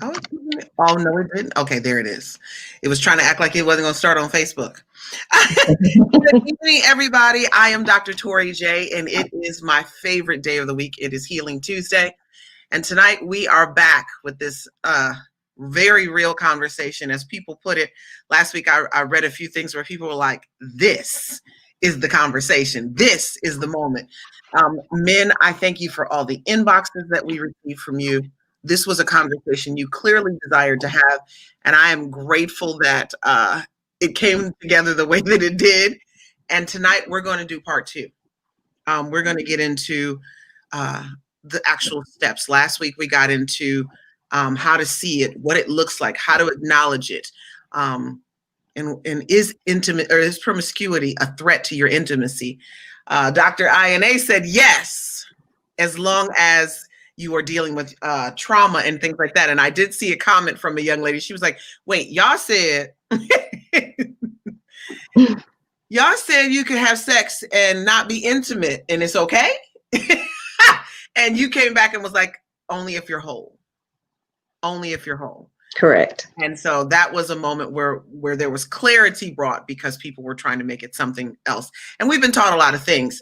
Oh, oh no, it didn't. Okay, there it is. It was trying to act like it wasn't going to start on Facebook. Good evening, everybody. I am Dr. Tori J, and it is my favorite day of the week. It is Healing Tuesday. And tonight we are back with this very real conversation. As people put it, last week I read a few things where people were like, this is the conversation. This is the moment. Men, I thank you for all the inboxes that we received from you. This was a conversation you clearly desired to have, and I am grateful that it came together the way that it did. And tonight we're going to do part two. We're going to get into the actual steps. Last week we got into how to see it, what it looks like, how to acknowledge it, and is promiscuity a threat to your intimacy? Dr. Ayanay said yes, as long as you are dealing with trauma and things like that. And I did see a comment from a young lady. She was like, wait, y'all said you could have sex and not be intimate and it's okay? And you came back and was like, only if you're whole. Only if you're whole. Correct. And so that was a moment where there was clarity brought because people were trying to make it something else. And we've been taught a lot of things.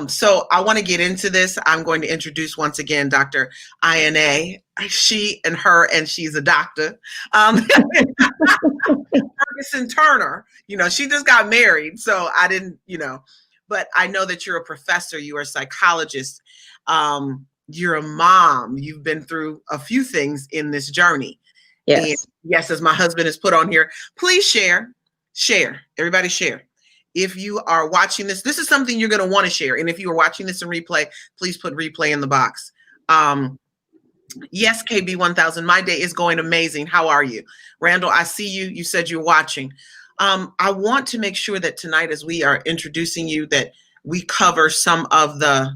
So I want to get into this. I'm going to introduce once again Dr. Ayanay. She and her, and she's a doctor. Ferguson Turner. She just got married. So I didn't, but I know that you're a professor. You are a psychologist. You're a mom. You've been through a few things in this journey. Yes. And yes, as my husband has put on here, please share, everybody share. If you are watching this is something you're going to want to share. And if you are watching this in replay, please put replay in the box. Yes, KB1000, my day is going amazing. How are you? Randall, I see you. You said you're watching. I want to make sure that tonight, as we are introducing you, that we cover some of the,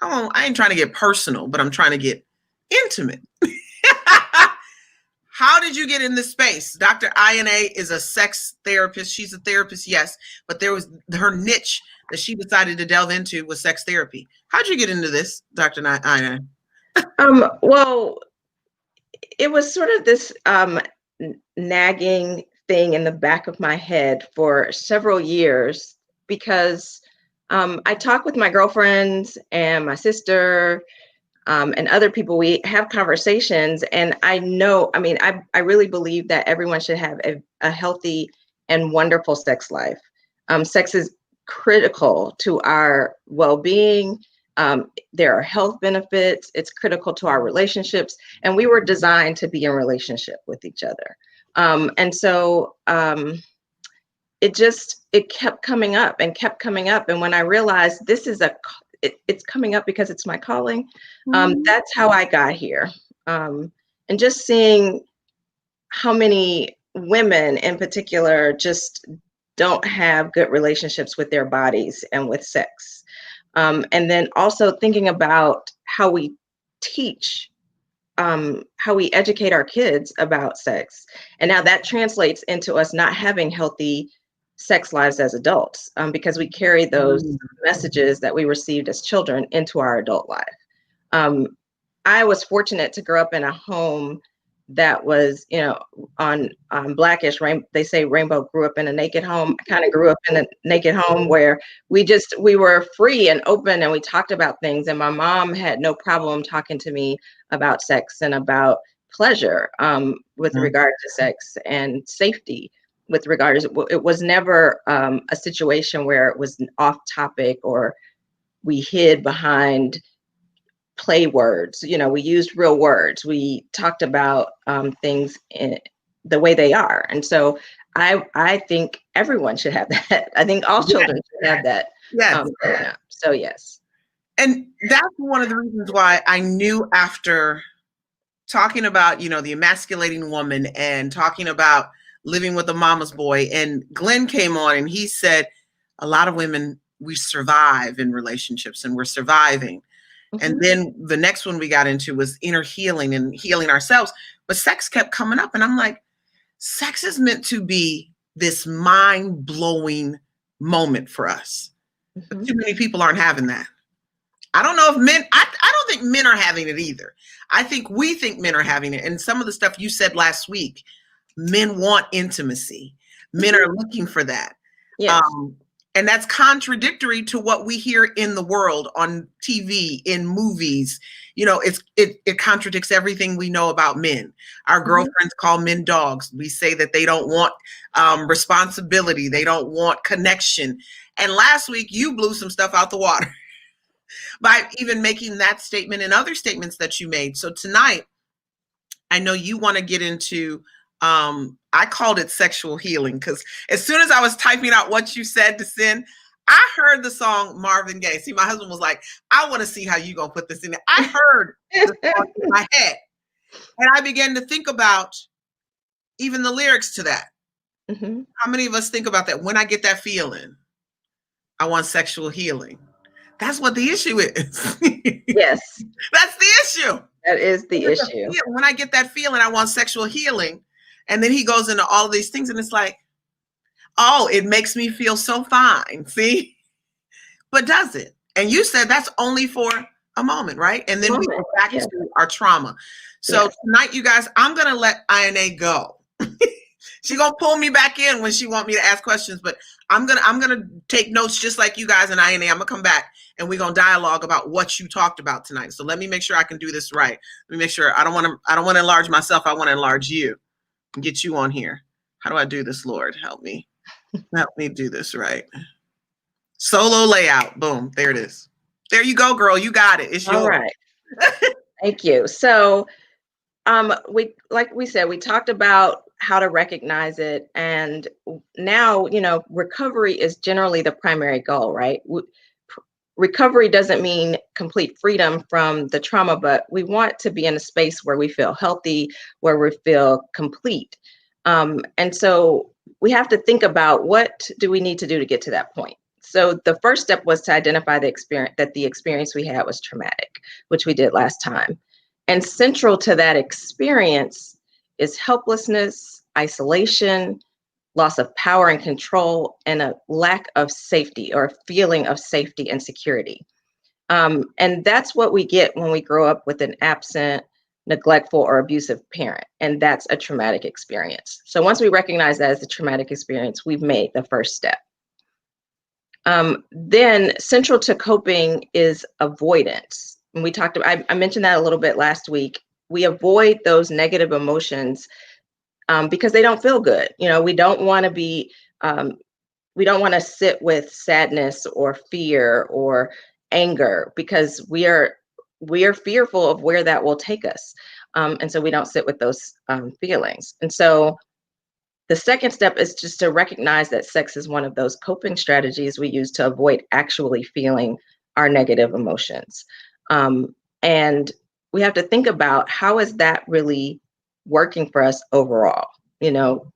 I ain't trying to get personal, but I'm trying to get intimate. How did you get in this space? Dr. Ayanay is a sex therapist. She's a therapist, yes, but there was her niche that she decided to delve into was sex therapy. How'd you get into this, Dr. Ayanay? Well, it was sort of this nagging thing in the back of my head for several years because I talk with my girlfriends and my sister and other people. We have conversations, and I really believe that everyone should have a healthy and wonderful sex life. Sex is critical to our well-being. There are health benefits. It's critical to our relationships, and we were designed to be in relationship with each other. And so it kept coming up and kept coming up. And when I realized it's coming up because it's my calling, that's how I got here. And just seeing how many women in particular just don't have good relationships with their bodies and with sex. And then also thinking about how we teach, how we educate our kids about sex. And now that translates into us not having healthy sex lives as adults, because we carry those messages that we received as children into our adult life. I was fortunate to grow up in a home that was, on Blackish, they say Rainbow grew up in a naked home. I kind of grew up in a naked home where we were free and open, and we talked about things. And my mom had no problem talking to me about sex and about pleasure, with regard to sex and safety. With regards, it was never a situation where it was off topic or we hid behind play words. We used real words. We talked about things in the way they are. And so I think everyone should have that. I think all children should have that. Yes. So yes. And that's one of the reasons why I knew, after talking about, the emasculating woman and talking about living with a mama's boy, and Glenn came on and he said, a lot of women, we survive in relationships and we're surviving. Mm-hmm. And then the next one we got into was inner healing and healing ourselves. But sex kept coming up. And I'm like, sex is meant to be this mind-blowing moment for us. Mm-hmm. But too many people aren't having that. I don't know if men, I don't think men are having it either. I think we think men are having it. And some of the stuff you said last week, men want intimacy. Men are looking for that. Yes. And that's contradictory to what we hear in the world on TV, in movies. You know, it contradicts everything we know about men. Our girlfriends call men dogs. We say that they don't want responsibility. They don't want connection. And last week you blew some stuff out the water by even making that statement and other statements that you made. So tonight, I know you want to get into, I called it sexual healing, because as soon as I was typing out what you said to send, I heard the song Marvin Gaye. See, my husband was like, I want to see how you going to put this in there. I heard the song in my head, and I began to think about even the lyrics to that. How many of us think about that? When I get that feeling, I want sexual healing. That's what the issue is. Yes. That's the issue. That is the issue. When I get that feeling, I want sexual healing. And then he goes into all of these things, and it's like, oh, it makes me feel so fine. See? But does it? And you said that's only for a moment, right? And then we go back to our trauma. So tonight, you guys, I'm going to let Ayanay go. She's going to pull me back in when she wants me to ask questions, but I'm going to take notes just like you guys and Ayanay. I'm going to come back and we're going to dialogue about what you talked about tonight. So let me make sure I can do this right. Let me make sure I don't want to enlarge myself. I want to enlarge you and get you on here. How do I do this, Lord? Help me. Help me do this right. Solo layout. Boom. There it is. There you go, girl. You got it. It's yours. All right. Thank you. So like we said, we talked about how to recognize it. And now, recovery is generally the primary goal, right? Recovery doesn't mean complete freedom from the trauma, but we want to be in a space where we feel healthy, where we feel complete. And so we have to think about, what do we need to do to get to that point? So the first step was to identify the experience we had was traumatic, which we did last time. And central to that experience is helplessness, isolation, loss of power and control, and a lack of safety, or a feeling of safety and security. And that's what we get when we grow up with an absent, neglectful, or abusive parent. And that's a traumatic experience. So once we recognize that as a traumatic experience, we've made the first step. Then central to coping is avoidance. And we talked about, I mentioned that a little bit last week. We avoid those negative emotions because they don't feel good. We don't want to be, we don't want to sit with sadness or fear or anger, because we are fearful of where that will take us. And so we don't sit with those feelings. And so the second step is just to recognize that sex is one of those coping strategies we use to avoid actually feeling our negative emotions. And we have to think about, how is that really working for us overall?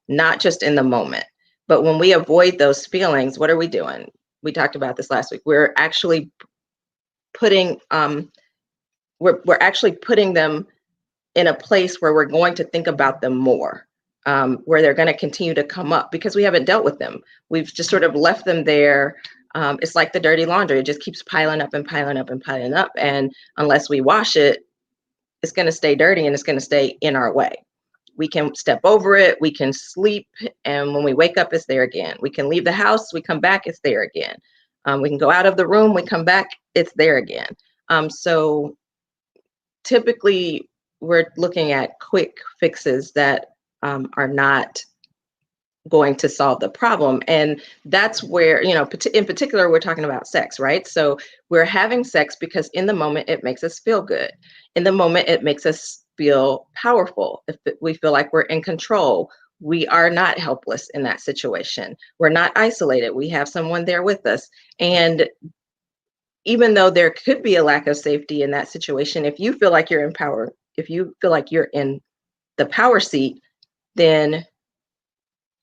Not just in the moment, but when we avoid those feelings, what are we doing? We talked about this last week. We're actually putting, we're actually putting them in a place where we're going to think about them more. Where they're going to continue to come up because we haven't dealt with them. We've just sort of left them there. It's like the dirty laundry. It just keeps piling up and piling up and piling up. And unless we wash it, it's going to stay dirty and it's going to stay in our way. We can step over it. We can sleep. And when we wake up, it's there again. We can leave the house. We come back. It's there again. We can go out of the room. We come back. It's there again. So typically we're looking at quick fixes that are not going to solve the problem. And that's where, in particular, we're talking about sex, right? So we're having sex because in the moment, it makes us feel good. In the moment, it makes us feel powerful. If we feel like we're in control, we are not helpless in that situation. We're not isolated. We have someone there with us. And even though there could be a lack of safety in that situation, if you feel like you're in power, if you feel like you're in the power seat, then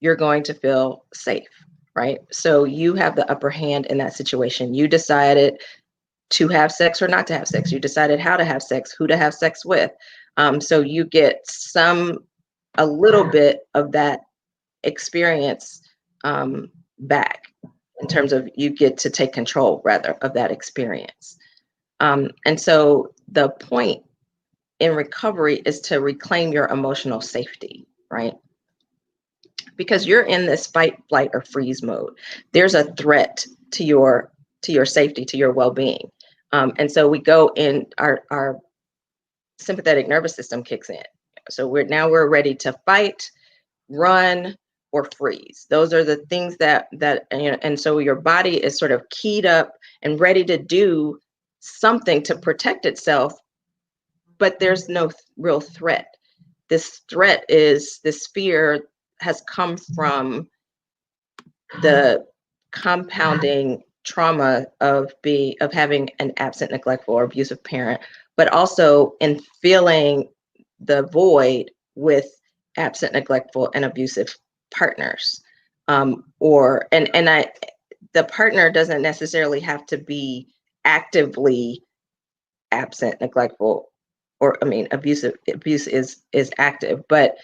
you're going to feel safe, right? So you have the upper hand in that situation. You decided to have sex or not to have sex. You decided how to have sex, who to have sex with. So you get a little bit of that experience back, in terms of you get to take control, rather, of that experience. And so the point in recovery is to reclaim your emotional safety, right? Because you're in this fight, flight, or freeze mode. There's a threat to your safety, to your well-being. And so we go in, our sympathetic nervous system kicks in. So we're ready to fight, run, or freeze. Those are the things that and so your body is sort of keyed up and ready to do something to protect itself, but there's no real threat. This fear has come from the compounding trauma of having an absent, neglectful, or abusive parent, but also in feeling the void with absent, neglectful, and abusive partners. The partner doesn't necessarily have to be actively absent, neglectful, or abusive. Abuse is active, but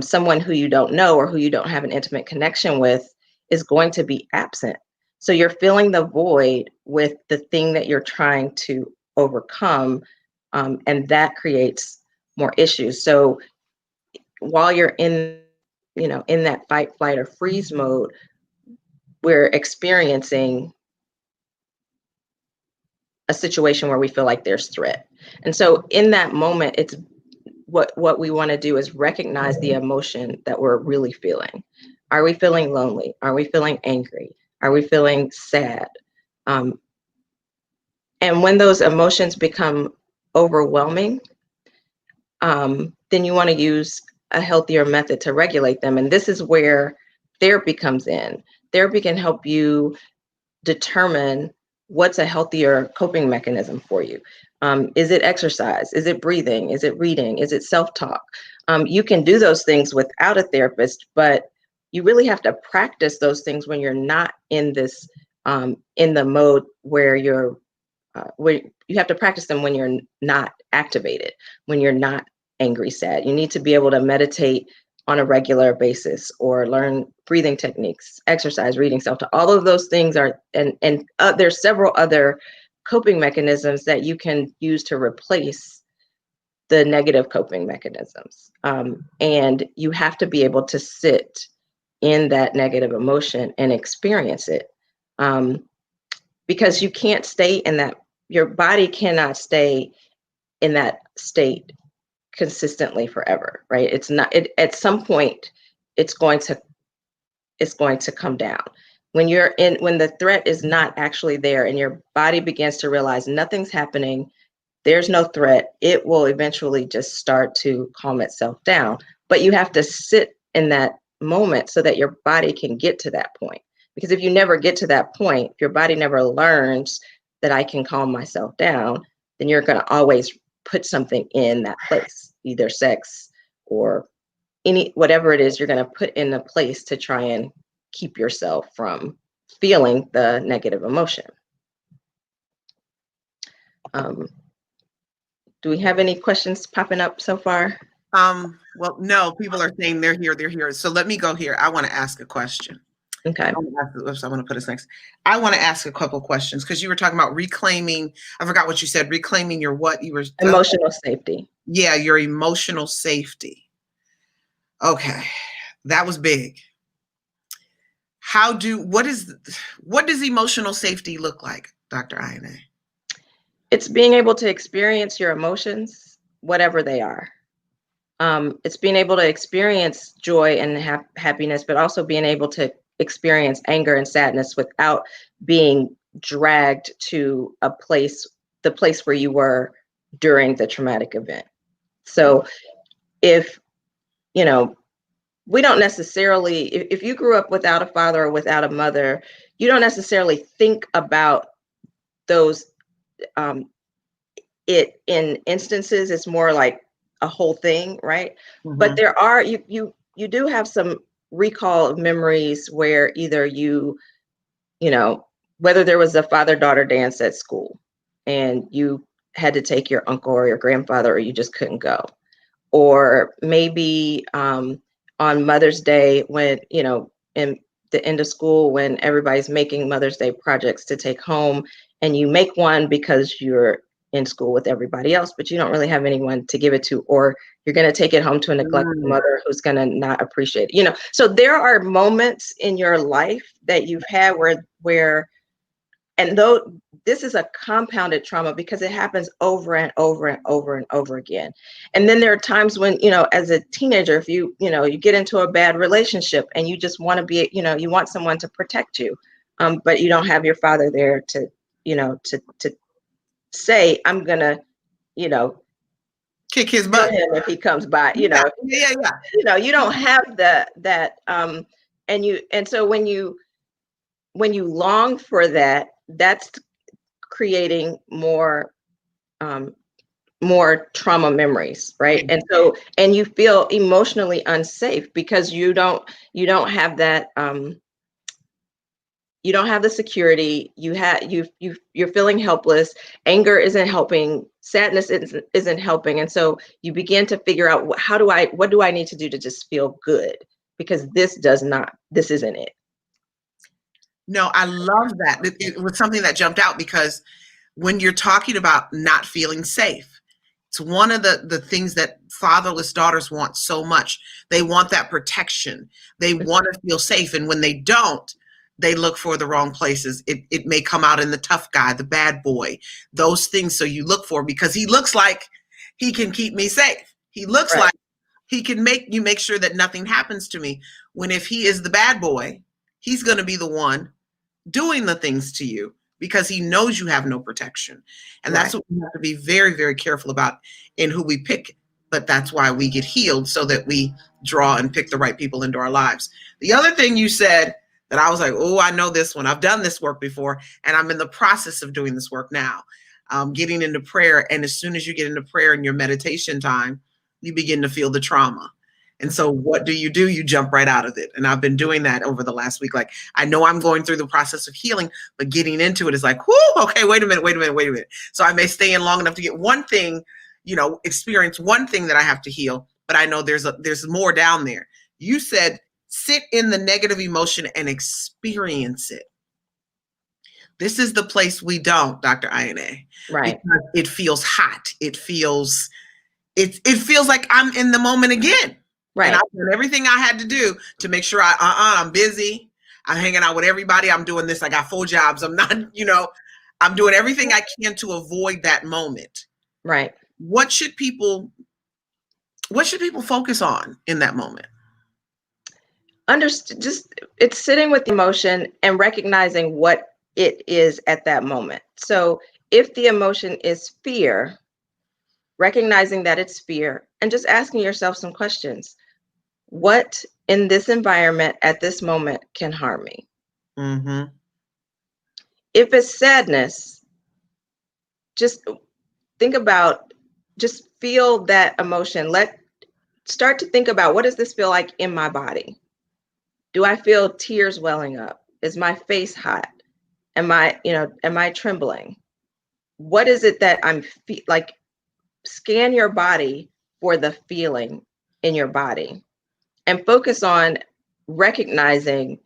someone who you don't know or who you don't have an intimate connection with is going to be absent. So you're filling the void with the thing that you're trying to overcome, and that creates more issues. So while you're in that fight, flight, or freeze mode, we're experiencing a situation where we feel like there's threat. And so in that moment, it's what we want to do is recognize the emotion that we're really feeling. Are we feeling lonely? Are we feeling angry? Are we feeling sad? And when those emotions become overwhelming, then you want to use a healthier method to regulate them. And this is where therapy comes in. Therapy can help you determine what's a healthier coping mechanism for you. Is it exercise? Is it breathing? Is it reading? Is it self-talk? You can do those things without a therapist, but you really have to practice those things when you're not in this, in the mode where you have to practice them when you're not activated, when you're not angry, sad. You need to be able to meditate on a regular basis or learn breathing techniques, exercise, reading, self-talk. All of those things are, and there's several other coping mechanisms that you can use to replace the negative coping mechanisms. And you have to be able to sit in that negative emotion and experience it. Because you can't stay in that, your body cannot stay in that state consistently forever, right? It's not, at some point, it's going to come down. When the threat is not actually there and your body begins to realize nothing's happening, there's no threat, it will eventually just start to calm itself down. But you have to sit in that moment so that your body can get to that point. Because if you never get to that point, if your body never learns that I can calm myself down, then you're going to always put something in that place, either sex or whatever it is you're going to put in a place to try and keep yourself from feeling the negative emotion. Do we have any questions popping up so far? Well, no, people are saying they're here. So let me go here. I want to ask a question. Okay. I want to put us next. I want to ask a couple questions because you were talking about reclaiming. I forgot what you said. Reclaiming your what? You were emotional safety. Yeah, your emotional safety. Okay, that was big. What does emotional safety look like, Dr. Ayanay? It's being able to experience your emotions, whatever they are. It's being able to experience joy and happiness, but also being able to experience anger and sadness without being dragged to the place where you were during the traumatic event. So if, we don't necessarily, if you grew up without a father or without a mother, you don't necessarily think about those, in instances, it's more like a whole thing, right? Mm-hmm. But there are, you do have some recall of memories where either whether there was a father-daughter dance at school and you had to take your uncle or your grandfather or you just couldn't go. Or maybe on Mother's Day when, in the end of school when everybody's making Mother's Day projects to take home and you make one because you're in school with everybody else, but you don't really have anyone to give it to, or you're going to take it home to a neglected mother who's going to not appreciate it. You know, so there are moments in your life that you've had where, and though this is a compounded trauma because it happens over and over and over and over again. And then there are times when, you know, as a teenager, if you get into a bad relationship and you just want to be, you know, you want someone to protect you, but you don't have your father there to, you know, to say, I'm gonna, you know, kick his butt him if he comes by, you know. Yeah. You know, you don't have that and so when you long for that, that's creating more trauma memories, right? And so, and you feel emotionally unsafe because you don't have that you don't have the security. You're feeling helpless. Anger isn't helping. Sadness isn't helping. And so you begin to figure out what do I need to do to just feel good? Because this isn't it. No, I love that. It was something that jumped out because when you're talking about not feeling safe, it's one of the things that fatherless daughters want so much. They want that protection. They want to feel safe. And when they don't, they look for the wrong places. It may come out in the tough guy, the bad boy, those things. So you look for, because he looks like he can keep me safe. He looks like he can make sure that nothing happens to me. When if he is the bad boy, he's going to be the one doing the things to you because he knows you have no protection. And that's what we have to be very, very careful about in who we pick. But that's why we get healed, so that we draw and pick the right people into our lives. The other thing you said that I was like, oh, I know this one. I've done this work before, and I'm in the process of doing this work now, getting into prayer. And as soon as you get into prayer in your meditation time, you begin to feel the trauma. And so what do? You jump right out of it. And I've been doing that over the last week. Like, I know I'm going through the process of healing, but getting into it is like, whoo, okay, wait a minute. So I may stay in long enough to get one thing, you know, experience one thing that I have to heal, but I know there's more down there. You said, sit in the negative emotion and experience it. This is the place we don't, Dr. Ayanay. Right. Because it feels hot. It feels like I'm in the moment again. Right. And I've done everything I had to do to make sure I'm busy. I'm hanging out with everybody. I'm doing this. I got 4 jobs. I'm not, you know, I'm doing everything I can to avoid that moment. Right. What should people focus on in that moment? Just it's sitting with the emotion and recognizing what it is at that moment. So if the emotion is fear, recognizing that it's fear and just asking yourself some questions. What in this environment at this moment can harm me? Mm-hmm. If it's sadness, just think about, just feel that emotion. Start to think about, what does this feel like in my body? Do I feel tears welling up? Is my face hot? Am I trembling? What is it that I'm like? Scan your body for the feeling in your body and focus on recognizing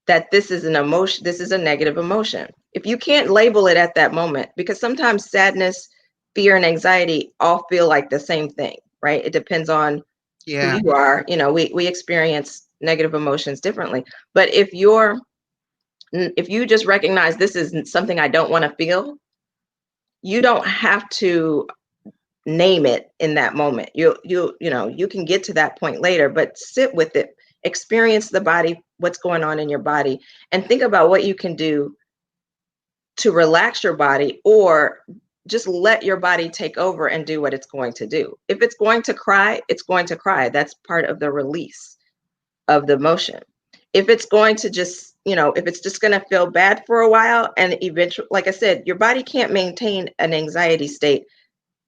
that this is an emotion, this is a negative emotion. If you can't label it at that moment, because sometimes sadness, fear, and anxiety all feel like the same thing, right? It depends on who you are. You know, we experience negative emotions differently. But if you just recognize this is something I don't want to feel, you don't have to name it in that moment. You can get to that point later, but sit with it, experience the body, what's going on in your body, and think about what you can do to relax your body, or just let your body take over and do what it's going to do. If it's going to cry, it's going to cry. That's part of the release of the emotion. If it's going to just, if it's just going to feel bad for a while, and eventually, like I said, your body can't maintain an anxiety state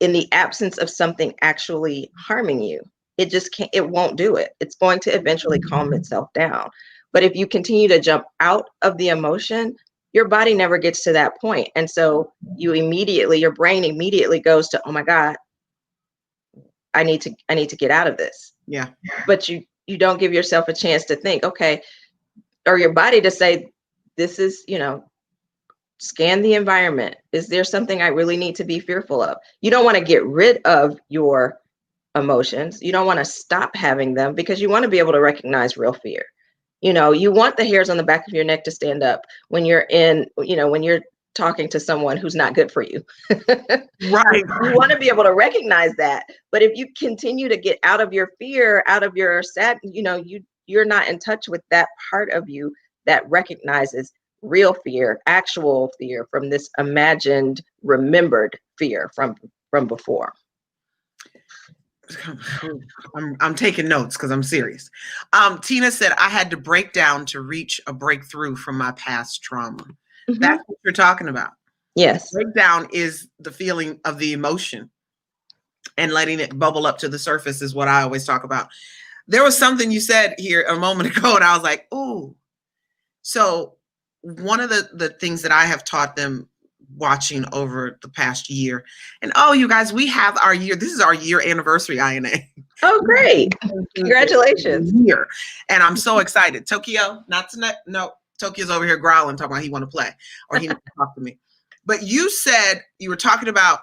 in the absence of something actually harming you. It just can't, it won't do it. It's going to eventually calm itself down. But if you continue to jump out of the emotion, your body never gets to that point. And so your brain immediately goes to, oh my God, I need to get out of this. Yeah. But you don't give yourself a chance to think, okay, or your body to say, this is, scan the environment. Is there something I really need to be fearful of? You don't want to get rid of your emotions. You don't want to stop having them, because you want to be able to recognize real fear. You want the hairs on the back of your neck to stand up when you're when you're talking to someone who's not good for you. Right. You want to be able to recognize that. But if you continue to get out of your fear, out of your sad, you're not in touch with that part of you that recognizes real fear, actual fear from this imagined, remembered fear from before. I'm taking notes because I'm serious. Tina said, I had to break down to reach a breakthrough from my past trauma. Mm-hmm. That's what you're talking about. Yes. Breakdown is the feeling of the emotion and letting it bubble up to the surface is what I always talk about. There was something you said here a moment ago, and I was like, ooh. So one of the things that I have taught them watching over the past year, and you guys, we have our year. This is our year anniversary, Ayanay. Oh, great. Congratulations. Year. And I'm so excited. Tokyo, not tonight. No, Tokyo's over here growling, talking about he want to play or he needs to talk to me. But you said you were talking about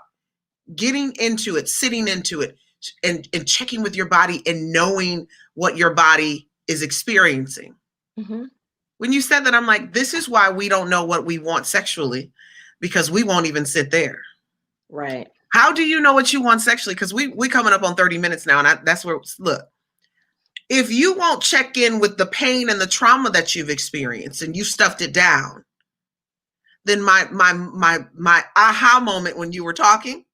getting into it, sitting into it, and checking with your body and knowing what your body is experiencing. Mm-hmm. When you said that, I'm like, this is why we don't know what we want sexually, because we won't even sit there. Right. How do you know what you want sexually? Because we coming up on 30 minutes now, and that's where, look, if you won't check in with the pain and the trauma that you've experienced and you stuffed it down, then my aha moment when you were talking,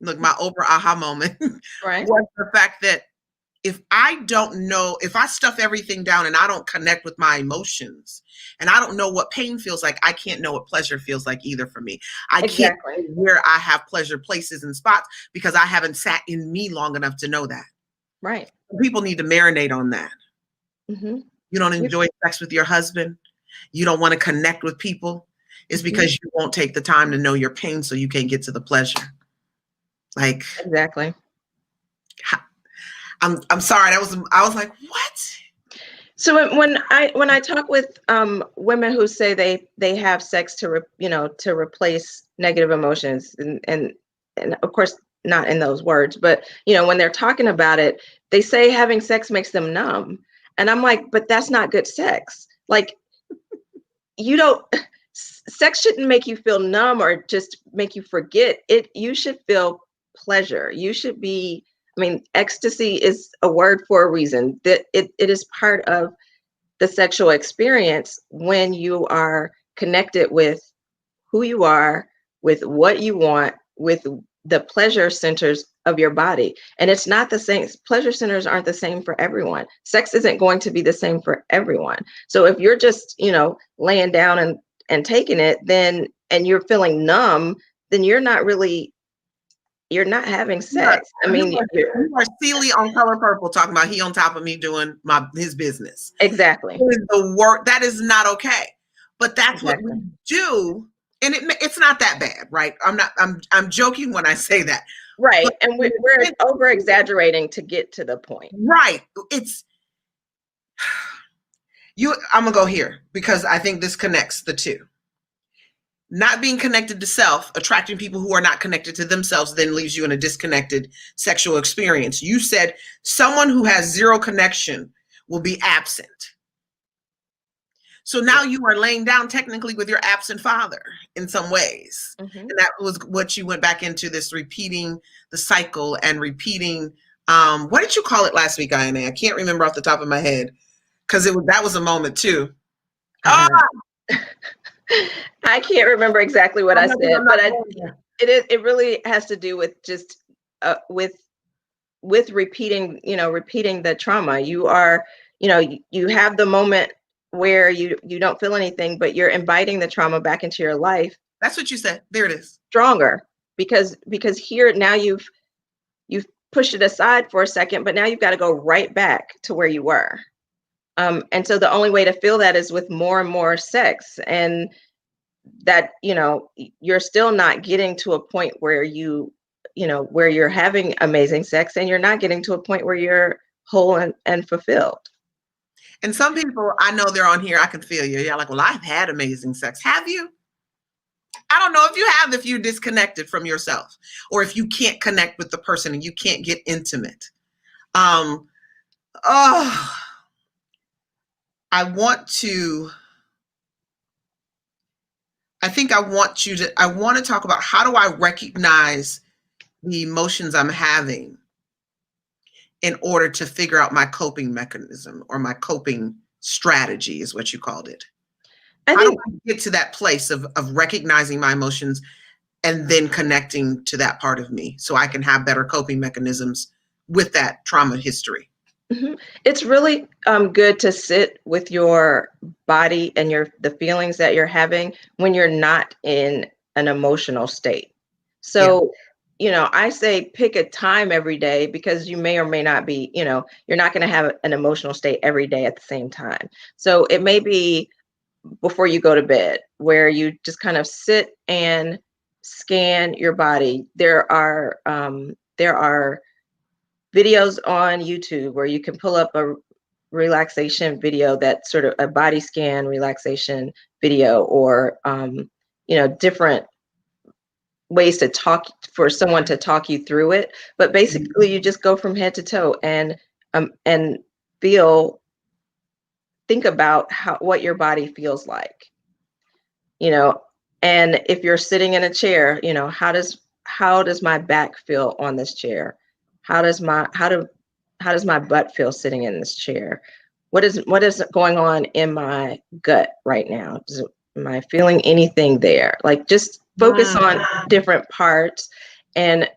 look, my over aha moment right. was the fact that if I don't know, if I stuff everything down and I don't connect with my emotions and I don't know what pain feels like, I can't know what pleasure feels like either for me. I can't know where I have pleasure places and spots because I haven't sat in me long enough to know that. Right. People need to marinate on that. Mm-hmm. You don't enjoy sex with your husband. You don't want to connect with people. It's because you won't take the time to know your pain so you can't get to the pleasure. Like, exactly. I'm sorry. I was like, what? So when I talk with women who say they have sex to replace negative emotions, and of course not in those words, but when they're talking about it, they say having sex makes them numb, and I'm like, but that's not good sex. Like, sex shouldn't make you feel numb or just make you forget it. You should feel pleasure. You should be. I mean, ecstasy is a word for a reason. That it is part of the sexual experience when you are connected with who you are, with what you want, with the pleasure centers of your body. And it's not the same. Pleasure centers aren't the same for everyone. Sex isn't going to be the same for everyone. So if you're just, laying down and taking it, then, and you're feeling numb, then you're not having sex. I mean, you are Sealy on Color Purple talking about he on top of me doing his business. Exactly. The work that is not okay, but that's what we do, and it's not that bad, right? I'm joking when I say that, right? But and we're over exaggerating to get to the point, right? I'm gonna go here because I think this connects the two. Not being connected to self, attracting people who are not connected to themselves, then leaves you in a disconnected sexual experience. You said someone who has zero connection will be absent. So now you are laying down technically with your absent father in some ways. Mm-hmm. And that was what you went back into, this repeating the cycle and repeating. What did you call it last week, Ayanay? I can't remember off the top of my head because that was a moment too. I can't remember exactly what I said, but it really has to do with just with repeating, repeating the trauma. You are, you have the moment where you don't feel anything, but you're inviting the trauma back into your life. That's what you said. There it is. Stronger because here now you've pushed it aside for a second, but now you've got to go right back to where you were. And so the only way to feel that is with more and more sex, and that, you're still not getting to a point where where you're having amazing sex, and you're not getting to a point where you're whole and fulfilled. And some people, I know they're on here, I can feel you. Yeah, like, well, I've had amazing sex. Have you? I don't know if you have, if you're disconnected from yourself, or if you can't connect with the person and you can't get intimate. Oh, I want to talk about, how do I recognize the emotions I'm having in order to figure out my coping mechanism, or my coping strategy is what you called it. How do I get to that place of recognizing my emotions and then connecting to that part of me so I can have better coping mechanisms with that trauma history? Mm-hmm. It's really good to sit with your body and the feelings that you're having when you're not in an emotional state. So, I say pick a time every day, because you may or may not be, you're not going to have an emotional state every day at the same time. So it may be before you go to bed, where you just kind of sit and scan your body. There are videos on YouTube where you can pull up a relaxation video, that's sort of a body scan relaxation video, or different ways to talk, for someone to talk you through it. But basically you just go from head to toe and think about what your body feels like, and if you're sitting in a chair, how does my back feel on this chair? How does my butt feel sitting in this chair? What is going on in my gut right now? Am I feeling anything there? Like, just focus on different parts and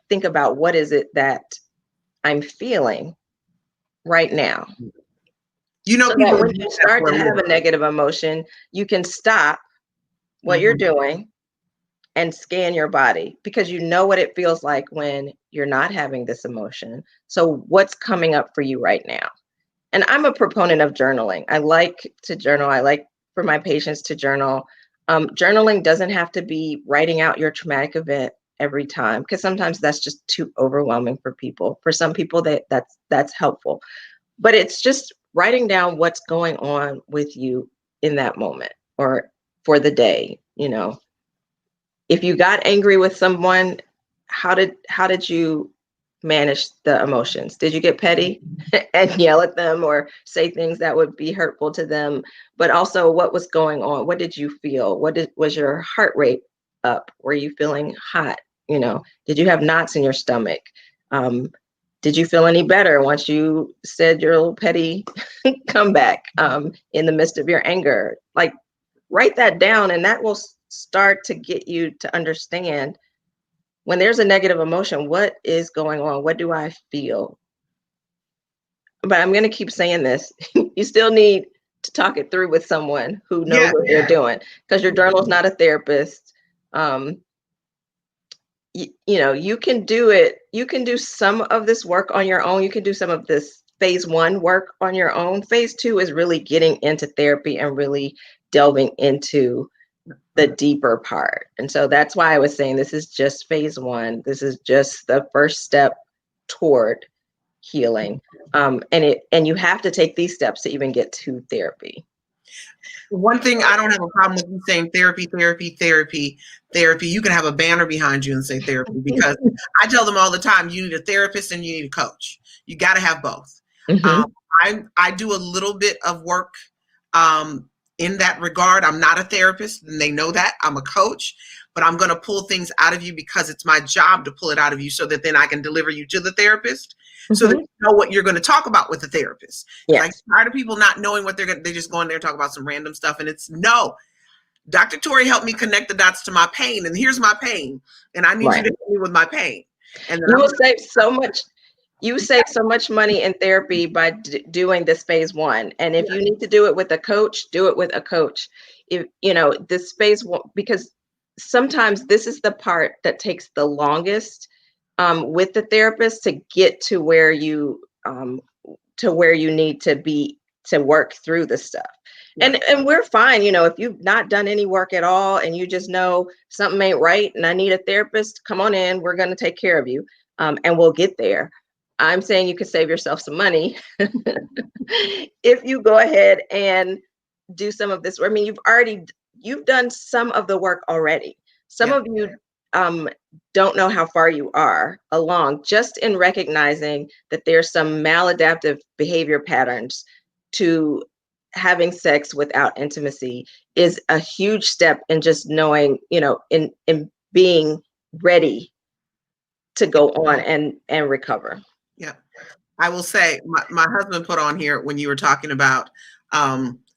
think about, what is it that I'm feeling right now? So that when you start to have a negative emotion, you can stop what you're doing and scan your body, because you know what it feels like when you're not having this emotion. So what's coming up for you right now? And I'm a proponent of journaling. I like to journal. I like for my patients to journal. Journaling doesn't have to be writing out your traumatic event every time, because sometimes that's just too overwhelming for people. For some people, that's helpful. But it's just writing down what's going on with you in that moment, or for the day. If you got angry with someone, how did you manage the emotions? Did you get petty and yell at them, or say things that would be hurtful to them? But also, what was going on? What did you feel? Was your heart rate up? Were you feeling hot? Did you have knots in your stomach? Did you feel any better once you said your little petty comeback in the midst of your anger? Like, write that down, and that will start to get you to understand, when there's a negative emotion, what is going on? What do I feel? But I'm going to keep saying this. You still need to talk it through with someone who knows what they're doing, because your journal is not a therapist. You can do it. You can do some of this work on your own. You can do some of this phase 1 work on your own. Phase 2 is really getting into therapy and really delving into the deeper part. And so that's why I was saying, this is just phase 1. This is just the first step toward healing. And you have to take these steps to even get to therapy. One thing, I don't have a problem with you saying therapy, therapy, therapy, therapy. You can have a banner behind you and say therapy, because I tell them all the time, you need a therapist and you need a coach. You got to have both. I do a little bit of work in that regard. I'm not a therapist, and they know that. I'm a coach, but I'm going to pull things out of you, because it's my job to pull it out of you, so that then I can deliver you to the therapist, so that you know what you're going to talk about with the therapist. Like, tired of people not knowing what they just go in there and talk about some random stuff. And it's, no, Dr. Tori helped me connect the dots to my pain, and here's my pain, and I need you to help me with my pain. And then you will save so much. You save so much money in therapy by doing this phase 1. And if you need to do it with a coach, do it with a coach. If this phase 1, because sometimes this is the part that takes the longest with the therapist to get to where you need to be to work through the stuff. And we're fine, if you've not done any work at all and you just know something ain't right and I need a therapist, come on in, we're going to take care of you, and we'll get there. I'm saying you can save yourself some money if you go ahead and do some of this. I mean, you've already you've done some of the work already. Some Yeah. of you don't know how far you are along, just in recognizing that there's some maladaptive behavior patterns to having sex without intimacy is a huge step in just knowing, in being ready to go on and recover. Yeah. I will say my husband put on here when you were talking about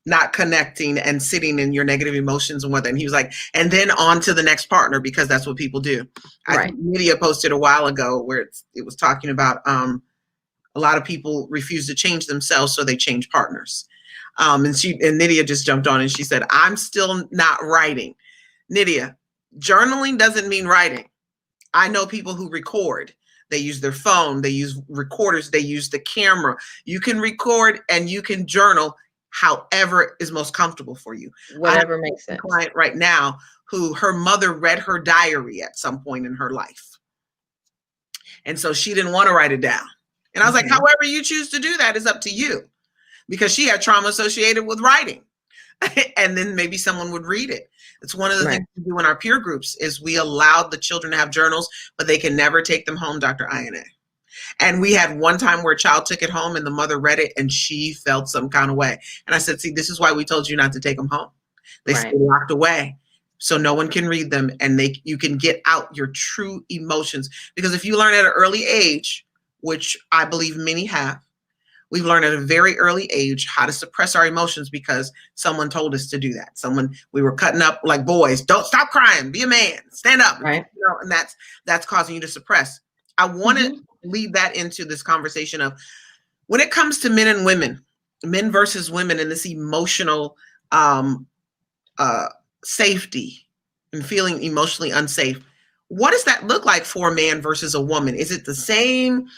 not connecting and sitting in your negative emotions and whatnot. And he was like, and then on to the next partner, because that's what people do. I think Lydia posted a while ago where it was talking about a lot of people refuse to change themselves, so they change partners. And Nydia just jumped on and she said, I'm still not writing. Nydia, journaling doesn't mean writing. I know people who record. They use their phone, they use recorders, they use the camera. You can record and you can journal however is most comfortable for you. Whatever makes sense. I have a client right now who her mother read her diary at some point in her life. And so she didn't want to write it down. And I was like, however you choose to do that is up to you, because she had trauma associated with writing. And then maybe someone would read it. It's one of the things we do in our peer groups is we allowed the children to have journals, but they can never take them home, Dr. Ayanay. And we had one time where a child took it home and the mother read it and she felt some kind of way. And I said, see, this is why we told you not to take them home. They stay locked away so no one can read them, and you can get out your true emotions. Because if you learn at an early age, which I believe many have, we've learned at a very early age how to suppress our emotions because someone told us to do that. We were cutting up like boys. Don't stop crying. Be a man. Stand up. Right. And that's causing you to suppress. I want to lead that into this conversation of when it comes to men and women, men versus women, and this emotional safety and feeling emotionally unsafe. What does that look like for a man versus a woman? Is it the same?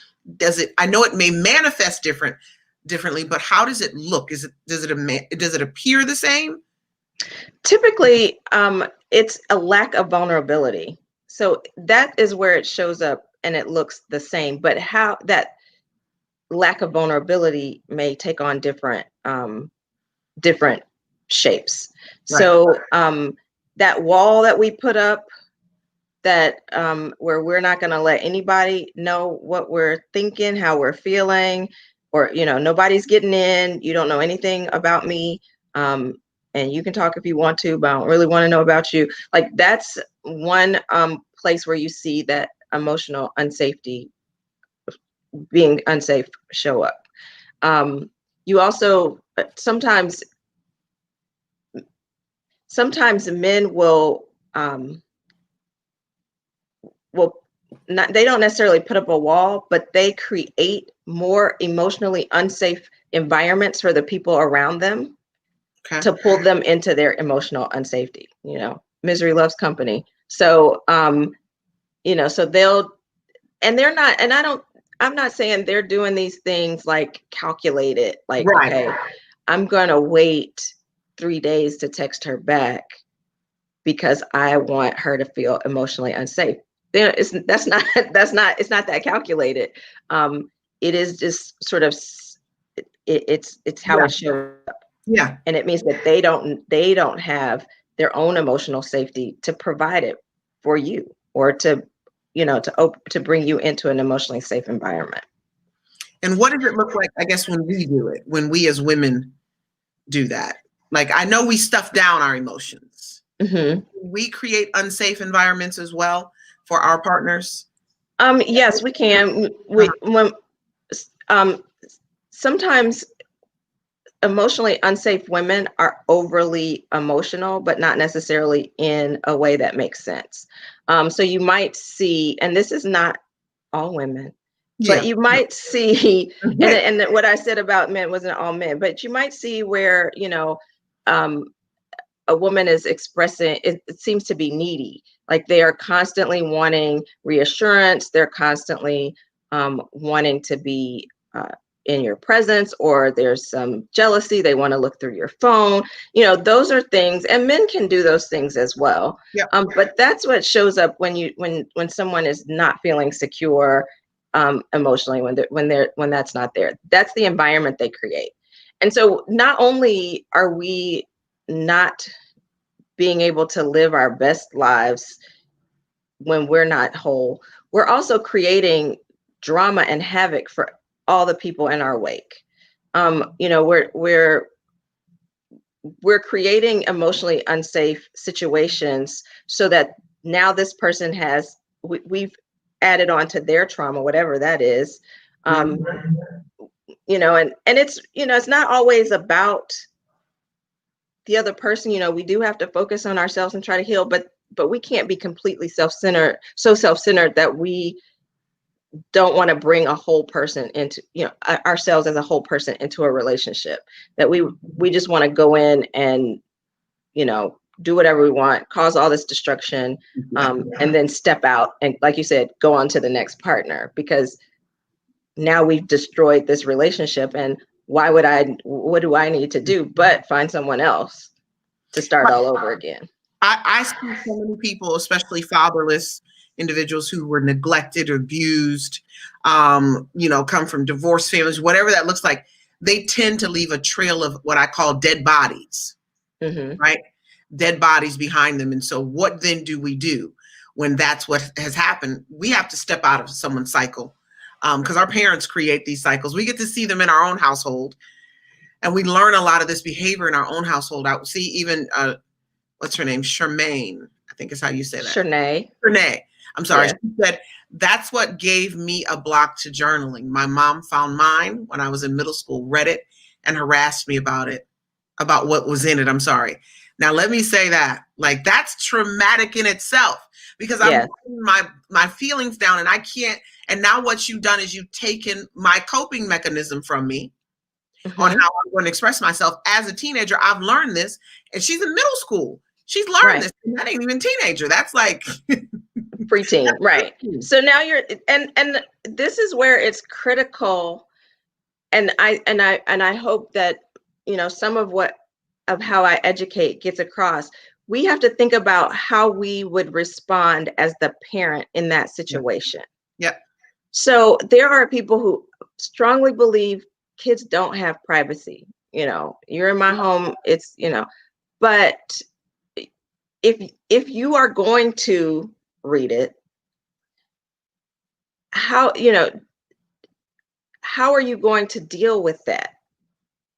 I know it may manifest differently, but how does it look? Does it appear the same? Typically, it's a lack of vulnerability. So that is where it shows up and it looks the same, but how that lack of vulnerability may take on different shapes. Right. So that wall that we put up, that where we're not going to let anybody know what we're thinking, how we're feeling, or nobody's getting in. You don't know anything about me, and you can talk if you want to, but I don't really want to know about you. Like, that's one place where you see that emotional unsafety, being unsafe, show up. You also sometimes men will not, they don't necessarily put up a wall, but they create more emotionally unsafe environments for the people around them to pull them into their emotional unsafety. Misery loves company. So, so they're not, and I'm not saying they're doing these things like calculated, like, okay, I'm going to wait 3 days to text her back because I want her to feel emotionally unsafe. It's not that calculated. It is just sort of, it's how it shows up. Yeah. And it means that they don't have their own emotional safety to provide it for you, or to bring you into an emotionally safe environment. And what does it look like, I guess, when we do it, when we as women do that? Like, I know we stuff down our emotions. We create unsafe environments as well for our partners? Yes, we can. Sometimes emotionally unsafe women are overly emotional, but not necessarily in a way that makes sense. So you might see, and this is not all women, but you might see, and what I said about men wasn't all men, but you might see where, a woman is expressing, it seems to be needy. Like, they are constantly wanting reassurance. They're constantly wanting to be in your presence, or there's some jealousy. They want to look through your phone. Those are things, and men can do those things as well. Yeah. But that's what shows up when someone is not feeling secure emotionally, when that's not there. That's the environment they create. And so not only are we not being able to live our best lives when we're not whole, we're also creating drama and havoc for all the people in our wake. You know, we're creating emotionally unsafe situations so that now this person has, we've added on to their trauma, whatever that is. You know, and it's, you know, it's not always about the other person. You know, we do have to focus on ourselves and try to heal, but we can't be completely self-centered, so self-centered that we don't want to bring a whole person into, you know, ourselves as a whole person into a relationship, that we just want to go in and, you know, do whatever we want, cause all this destruction, and then step out and, like you said, go on to the next partner, because now we've destroyed this relationship. And what do I need to do but find someone else to start all over again? I see so many people, especially fatherless individuals who were neglected or abused, you know, come from divorced families, whatever that looks like. They tend to leave a trail of what I call dead bodies, right? Dead bodies behind them. And so what then do we do when that's what has happened? We have to step out of someone's cycle, because our parents create these cycles. We get to see them in our own household, and we learn a lot of this behavior in our own household. I see even, what's her name? Charmaine, I think is how you say that. Shernay. I'm sorry. Yeah. She said, that's what gave me a block to journaling. My mom found mine when I was in middle school, read it, and harassed me about it, about what was in it. I'm sorry. Now, let me say that, like, that's traumatic in itself, because I'm putting my feelings down, and I can't. And now what you've done is you've taken my coping mechanism from me on how I'm going to express myself as a teenager. I've learned this, and she's in middle school. She's learned this. And that ain't even teenager. That's like preteen, right? So now you're, and this is where it's critical. And I hope that, you know, some of how I educate gets across. We have to think about how we would respond as the parent in that situation. Yeah. So there are people who strongly believe kids don't have privacy. You know, you're in my home, it's, you know, but if you are going to read it, how, you know, how are you going to deal with that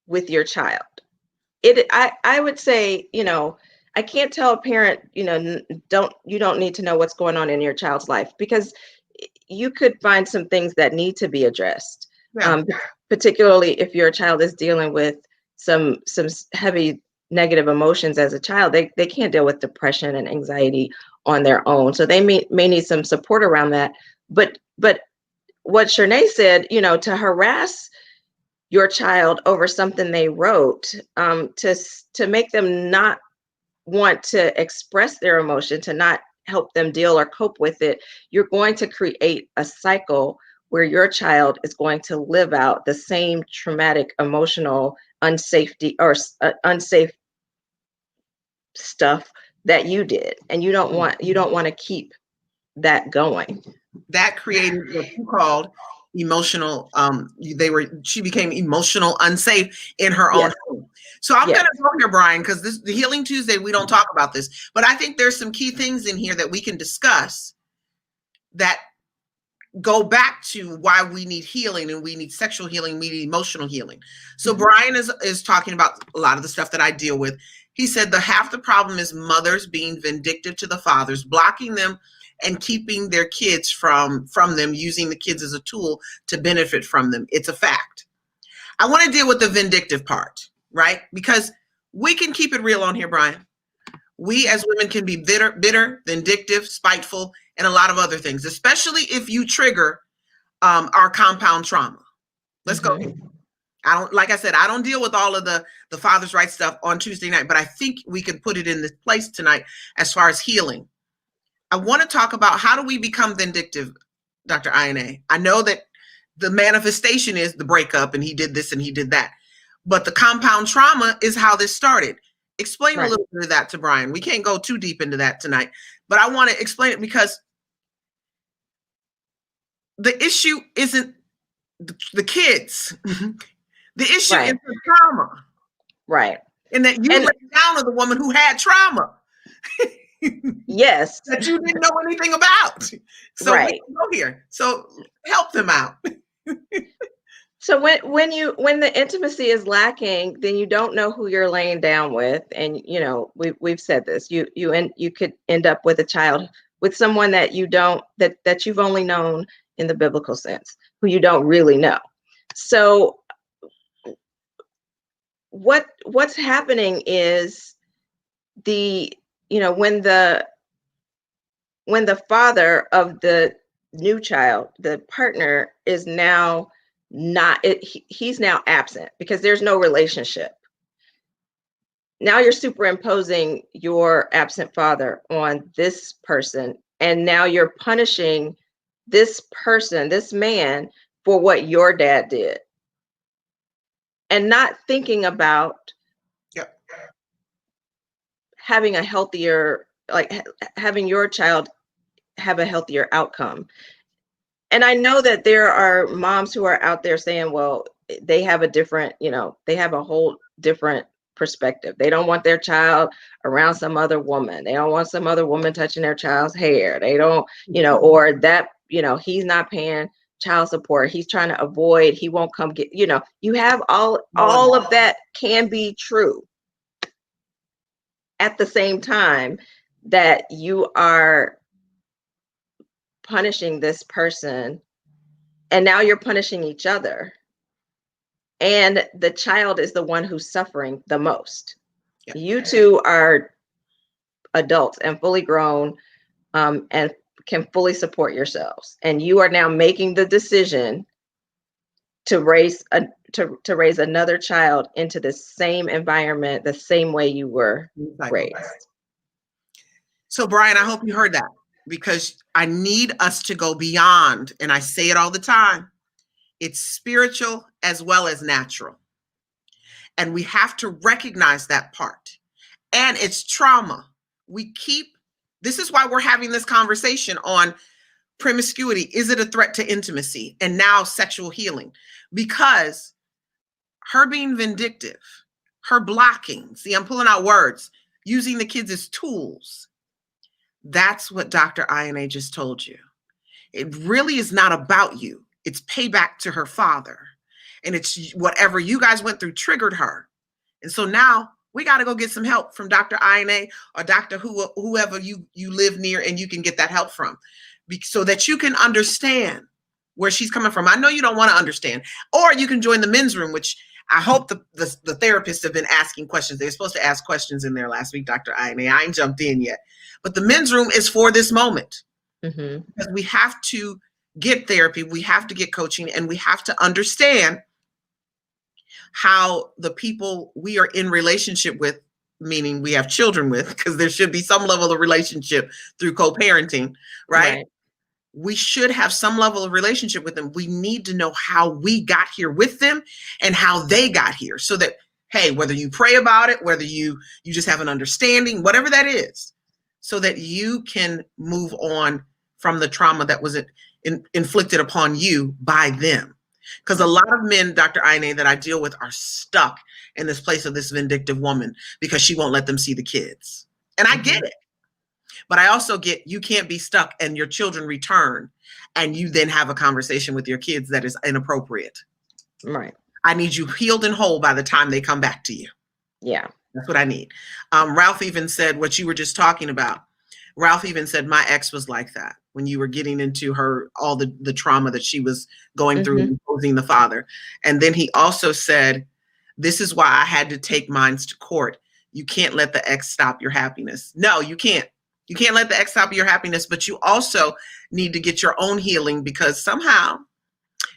with your child? I would say, you know, I can't tell a parent, you know, you don't need to know what's going on in your child's life, because you could find some things that need to be addressed. Particularly if your child is dealing with some heavy negative emotions as a child. They can't deal with depression and anxiety on their own. So they may need some support around that. But what Shernay said, you know, to harass your child over something they wrote, to make them not want to express their emotion, to not help them deal or cope with it, you're going to create a cycle where your child is going to live out the same traumatic, emotional, unsafe stuff that you did, and you don't want to keep that going. That created what you called emotional. She became emotional unsafe in her own home. So I'm going to go here, Brian, because the Healing Tuesday, we don't talk about this, but I think there's some key things in here that we can discuss that go back to why we need healing, and we need sexual healing, we need emotional healing. So Brian is talking about a lot of the stuff that I deal with. He said half the problem is mothers being vindictive to the fathers, blocking them and keeping their kids from them, using the kids as a tool to benefit from them. It's a fact. I want to deal with the vindictive part, right? Because we can keep it real on here, Brian. We as women can be bitter, vindictive, spiteful, and a lot of other things, especially if you trigger our compound trauma. Let's go. Like I said, I don't deal with all of the father's right stuff on Tuesday night, but I think we can put it in this place tonight as far as healing. I want to talk about, how do we become vindictive, Dr. Ayanay? I know that the manifestation is the breakup, and he did this and he did that, but the compound trauma is how this started. Explain a little bit of that to Brian. We can't go too deep into that tonight, but I want to explain it, because the issue isn't the kids. The issue is the trauma. Right. And that you let down of the woman who had trauma. Yes. that you didn't know anything about. So we Right. can go here. So help them out. So when the intimacy is lacking, then you don't know who you're laying down with, and we've said this. You could end up with a child with someone that that you've only known in the biblical sense, who you don't really know. So what's happening is when the father of the new child, the partner, is now not he's now absent because there's no relationship. Now you're superimposing your absent father on this person, and now you're punishing this person, this man, for what your dad did, and not thinking about Yep. having a healthier, having your child have a healthier outcome. And I know that there are moms who are out there saying, well, they have a different, they have a whole different perspective. They don't want their child around some other woman. They don't want some other woman touching their child's hair. They don't, or that, he's not paying child support. He's trying to avoid, he won't come get, you have all of that can be true. At the same time that you are punishing this person, and now you're punishing each other, and the child is the one who's suffering the most. Yeah. You two are adults and fully grown, and can fully support yourselves, and you are now making the decision to raise to raise another child into the same environment, the same way you were raised. So Brian, I hope you heard that, because I need us to go beyond, and I say it all the time, it's spiritual as well as natural. And we have to recognize that part. And it's trauma. This is why we're having this conversation on promiscuity. Is it a threat to intimacy? And now sexual healing. Because her being vindictive, her blocking, see, I'm pulling out words, using the kids as tools. That's what Dr. Ayanay just told you. It really is not about you. It's payback to her father. And it's whatever you guys went through triggered her. And so now we got to go get some help from Dr. Ayanay or Dr. whoever you live near and you can get that help from, so that you can understand where she's coming from. I know you don't want to understand. Or you can join the men's room, which I hope the therapists have been asking questions. They were supposed to ask questions in there last week, Dr. Ayanay. I ain't jumped in yet. But the men's room is for this moment. Mm-hmm. Because we have to get therapy, we have to get coaching, and we have to understand how the people we are in relationship with, meaning we have children with, because there should be some level of relationship through co-parenting, right? We should have some level of relationship with them. We need to know how we got here with them and how they got here, so that, hey, whether you pray about it, whether you just have an understanding, whatever that is, so that you can move on from the trauma that was inflicted upon you by them. Because a lot of men, Dr. Ayanay, that I deal with are stuck in this place of this vindictive woman because she won't let them see the kids. And I get it. But I also get, you can't be stuck and your children return and you then have a conversation with your kids that is inappropriate. Right. I need you healed and whole by the time they come back to you. Yeah. That's what I need. Ralph even said what you were just talking about. Ralph even said, my ex was like that when you were getting into her, all the trauma that she was going through, imposing the father. And then he also said, this is why I had to take mine to court. You can't let the ex stop your happiness. No, you can't. You can't let the ex stop your happiness, but you also need to get your own healing, because somehow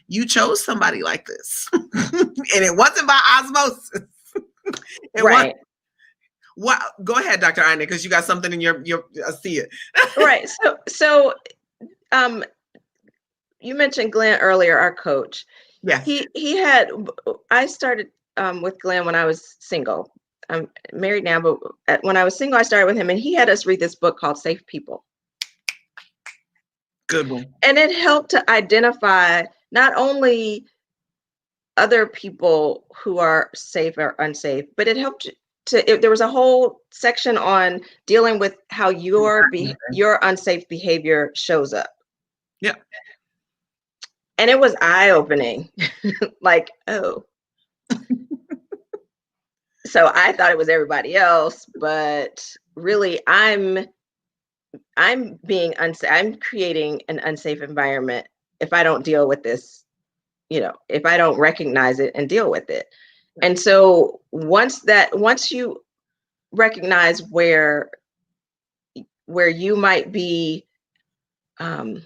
you chose somebody like this. And it wasn't by osmosis. Right. What? Go ahead, Dr. Ayanay, because you got something in your I see it. Right. So you mentioned Glenn earlier, our coach. Yeah. I started with Glenn when I was single. I'm married now, but when I was single, I started with him, and he had us read this book called Safe People. Good one. And it helped to identify not only other people who are safe or unsafe, but it helped there was a whole section on dealing with how your unsafe behavior shows up. Yeah. And it was eye-opening. Like, oh. So I thought it was everybody else, but really I'm being unsafe. I'm creating an unsafe environment if I don't deal with this, if I don't recognize it and deal with it. And so once you recognize where you might be, and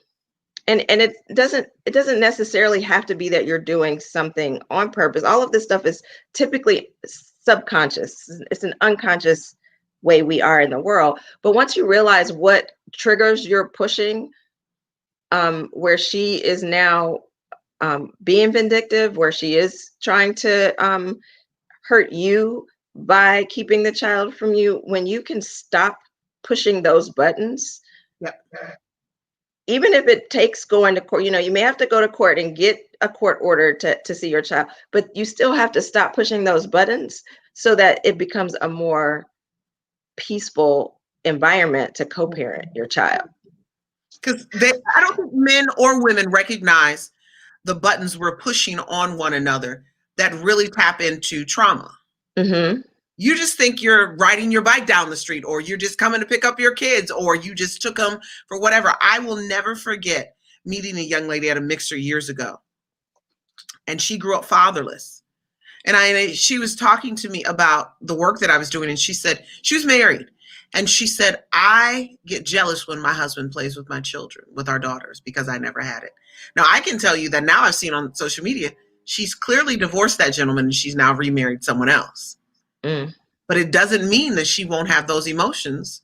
it doesn't necessarily have to be that you're doing something on purpose. All of this stuff is typically subconscious. It's an unconscious way we are in the world. But once you realize what triggers you're pushing, where she is now being vindictive, where she is trying to hurt you by keeping the child from you, when you can stop pushing those buttons, even if it takes going to court, you may have to go to court and get a court order to see your child, but you still have to stop pushing those buttons so that it becomes a more peaceful environment to co-parent your child. Because I don't think men or women recognize the buttons we're pushing on one another that really tap into trauma. Mm-hmm. You just think you're riding your bike down the street, or you're just coming to pick up your kids, or you just took them for whatever. I will never forget meeting a young lady at a mixer years ago, and she grew up fatherless. And she was talking to me about the work that I was doing, and she said she was married, and she said, I get jealous when my husband plays with my children, with our daughters, because I never had it. Now, I can tell you that now I've seen on social media, she's clearly divorced that gentleman, and she's now remarried someone else. Mm. But it doesn't mean that she won't have those emotions,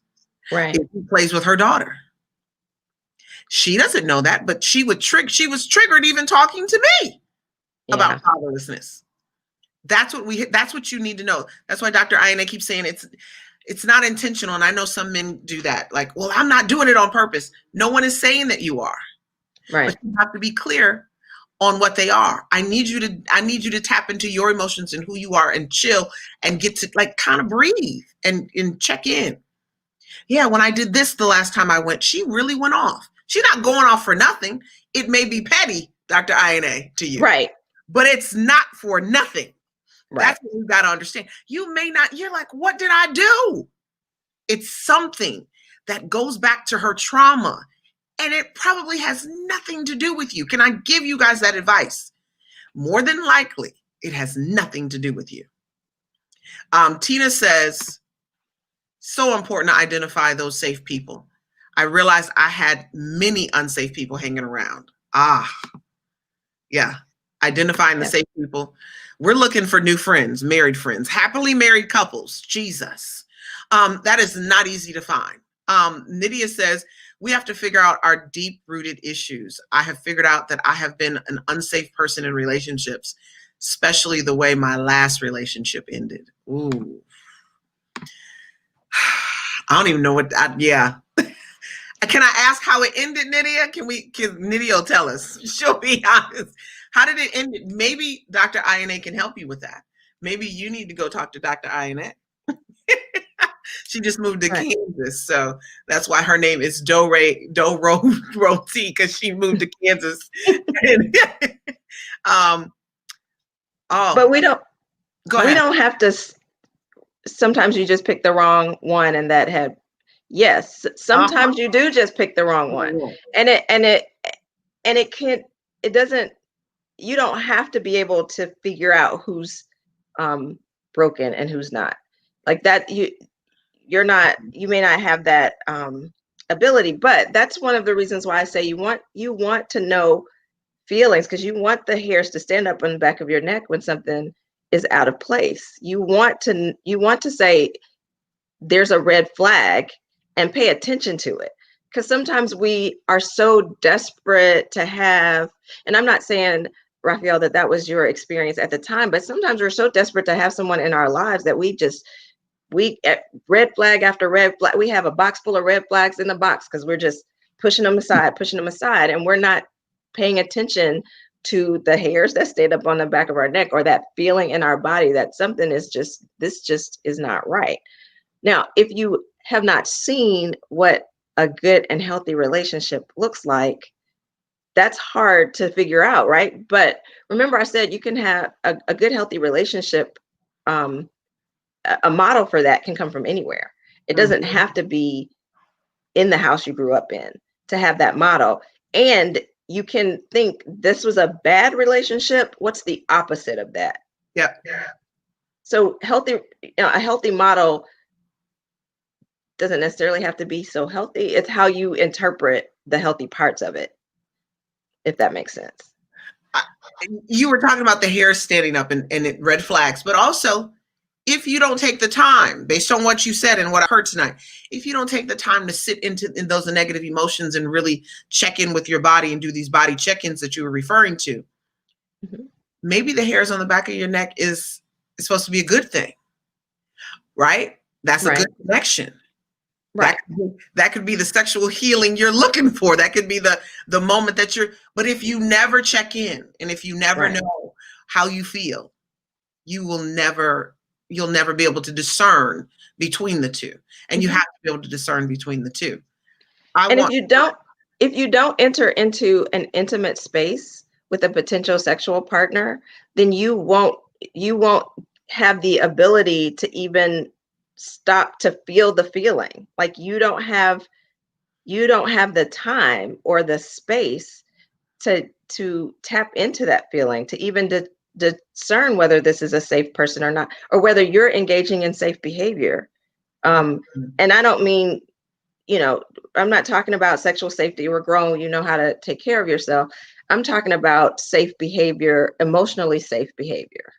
right, if he plays with her daughter. She doesn't know that, but she was triggered even talking to me about fatherlessness. That's what you need to know. That's why Dr. Ayanay keeps saying it's not intentional. And I know some men do that. Like, well, I'm not doing it on purpose. No one is saying that you are. Right. But you have to be clear on what they are. I need you to tap into your emotions and who you are and chill and get to kind of breathe and check in. Yeah, when I did this the last time I went, she really went off. She's not going off for nothing. It may be petty, Dr. Ayanay, to you. Right. But it's not for nothing. Right. That's what you got to understand. You're like, what did I do? It's something that goes back to her trauma. And it probably has nothing to do with you. Can I give you guys that advice? More than likely, it has nothing to do with you. Tina says, so important to identify those safe people. I realized I had many unsafe people hanging around. Yeah. Identifying the safe people. We're looking for new friends, married friends, happily married couples. Jesus. That is not easy to find. Nydia says, we have to figure out our deep-rooted issues. I have figured out that I have been an unsafe person in relationships, especially the way my last relationship ended. Ooh. I don't even know yeah. Can I ask how it ended, Nydia? Can Nydia tell us? She'll be honest. How did it end? Maybe Dr. Ayanay can help you with that. Maybe you need to go talk to Dr. Ayanay. She just moved to Kansas, so that's why her name is Do-Ro-T, because she moved to Kansas. But we don't have to. Sometimes you just pick the wrong one, and that had sometimes you do just pick the wrong one, you don't have to be able to figure out who's broken and who's not. Like that, you may not have that ability, but that's one of the reasons why I say you want to know feelings, because you want the hairs to stand up on the back of your neck when something is out of place. You want to say there's a red flag and pay attention to it, because sometimes we are so desperate to have, and I'm not saying, Raphael, that was your experience at the time, but sometimes we're so desperate to have someone in our lives that we red flag after red flag. We have a box full of red flags in the box because we're just pushing them aside, and we're not paying attention to the hairs that stayed up on the back of our neck, or that feeling in our body that something is this just is not right. Now, if you have not seen what a good and healthy relationship looks like, that's hard to figure out, right? But remember, I said you can have a good, healthy relationship. A model for that can come from anywhere. It doesn't have to be in the house you grew up in to have that model. And you can think, this was a bad relationship. What's the opposite of that? Yeah. So a healthy model doesn't necessarily have to be so healthy. It's how you interpret the healthy parts of it, if that makes sense. You were talking about the hair standing up and red flags, but also if you don't take the time, based on what you said and what I heard tonight, if you don't take the time to sit in those negative emotions and really check in with your body and do these body check-ins that you were referring to, maybe the hairs on the back of your neck is supposed to be a good thing, right? That's a good connection. Right. That could be the sexual healing you're looking for. That could be the moment that but if you never check in and if you never know how you feel, you'll never be able to discern between the two. And you have to be able to discern between the two. If you don't enter into an intimate space with a potential sexual partner, then you won't have the ability to even stop to feel the feeling. Like you don't have the time or the space to tap into that feeling, to even discern whether this is a safe person or not, or whether you're engaging in safe behavior. And I don't mean, I'm not talking about sexual safety. We're grown, you know how to take care of yourself. I'm talking about safe behavior, emotionally safe behavior.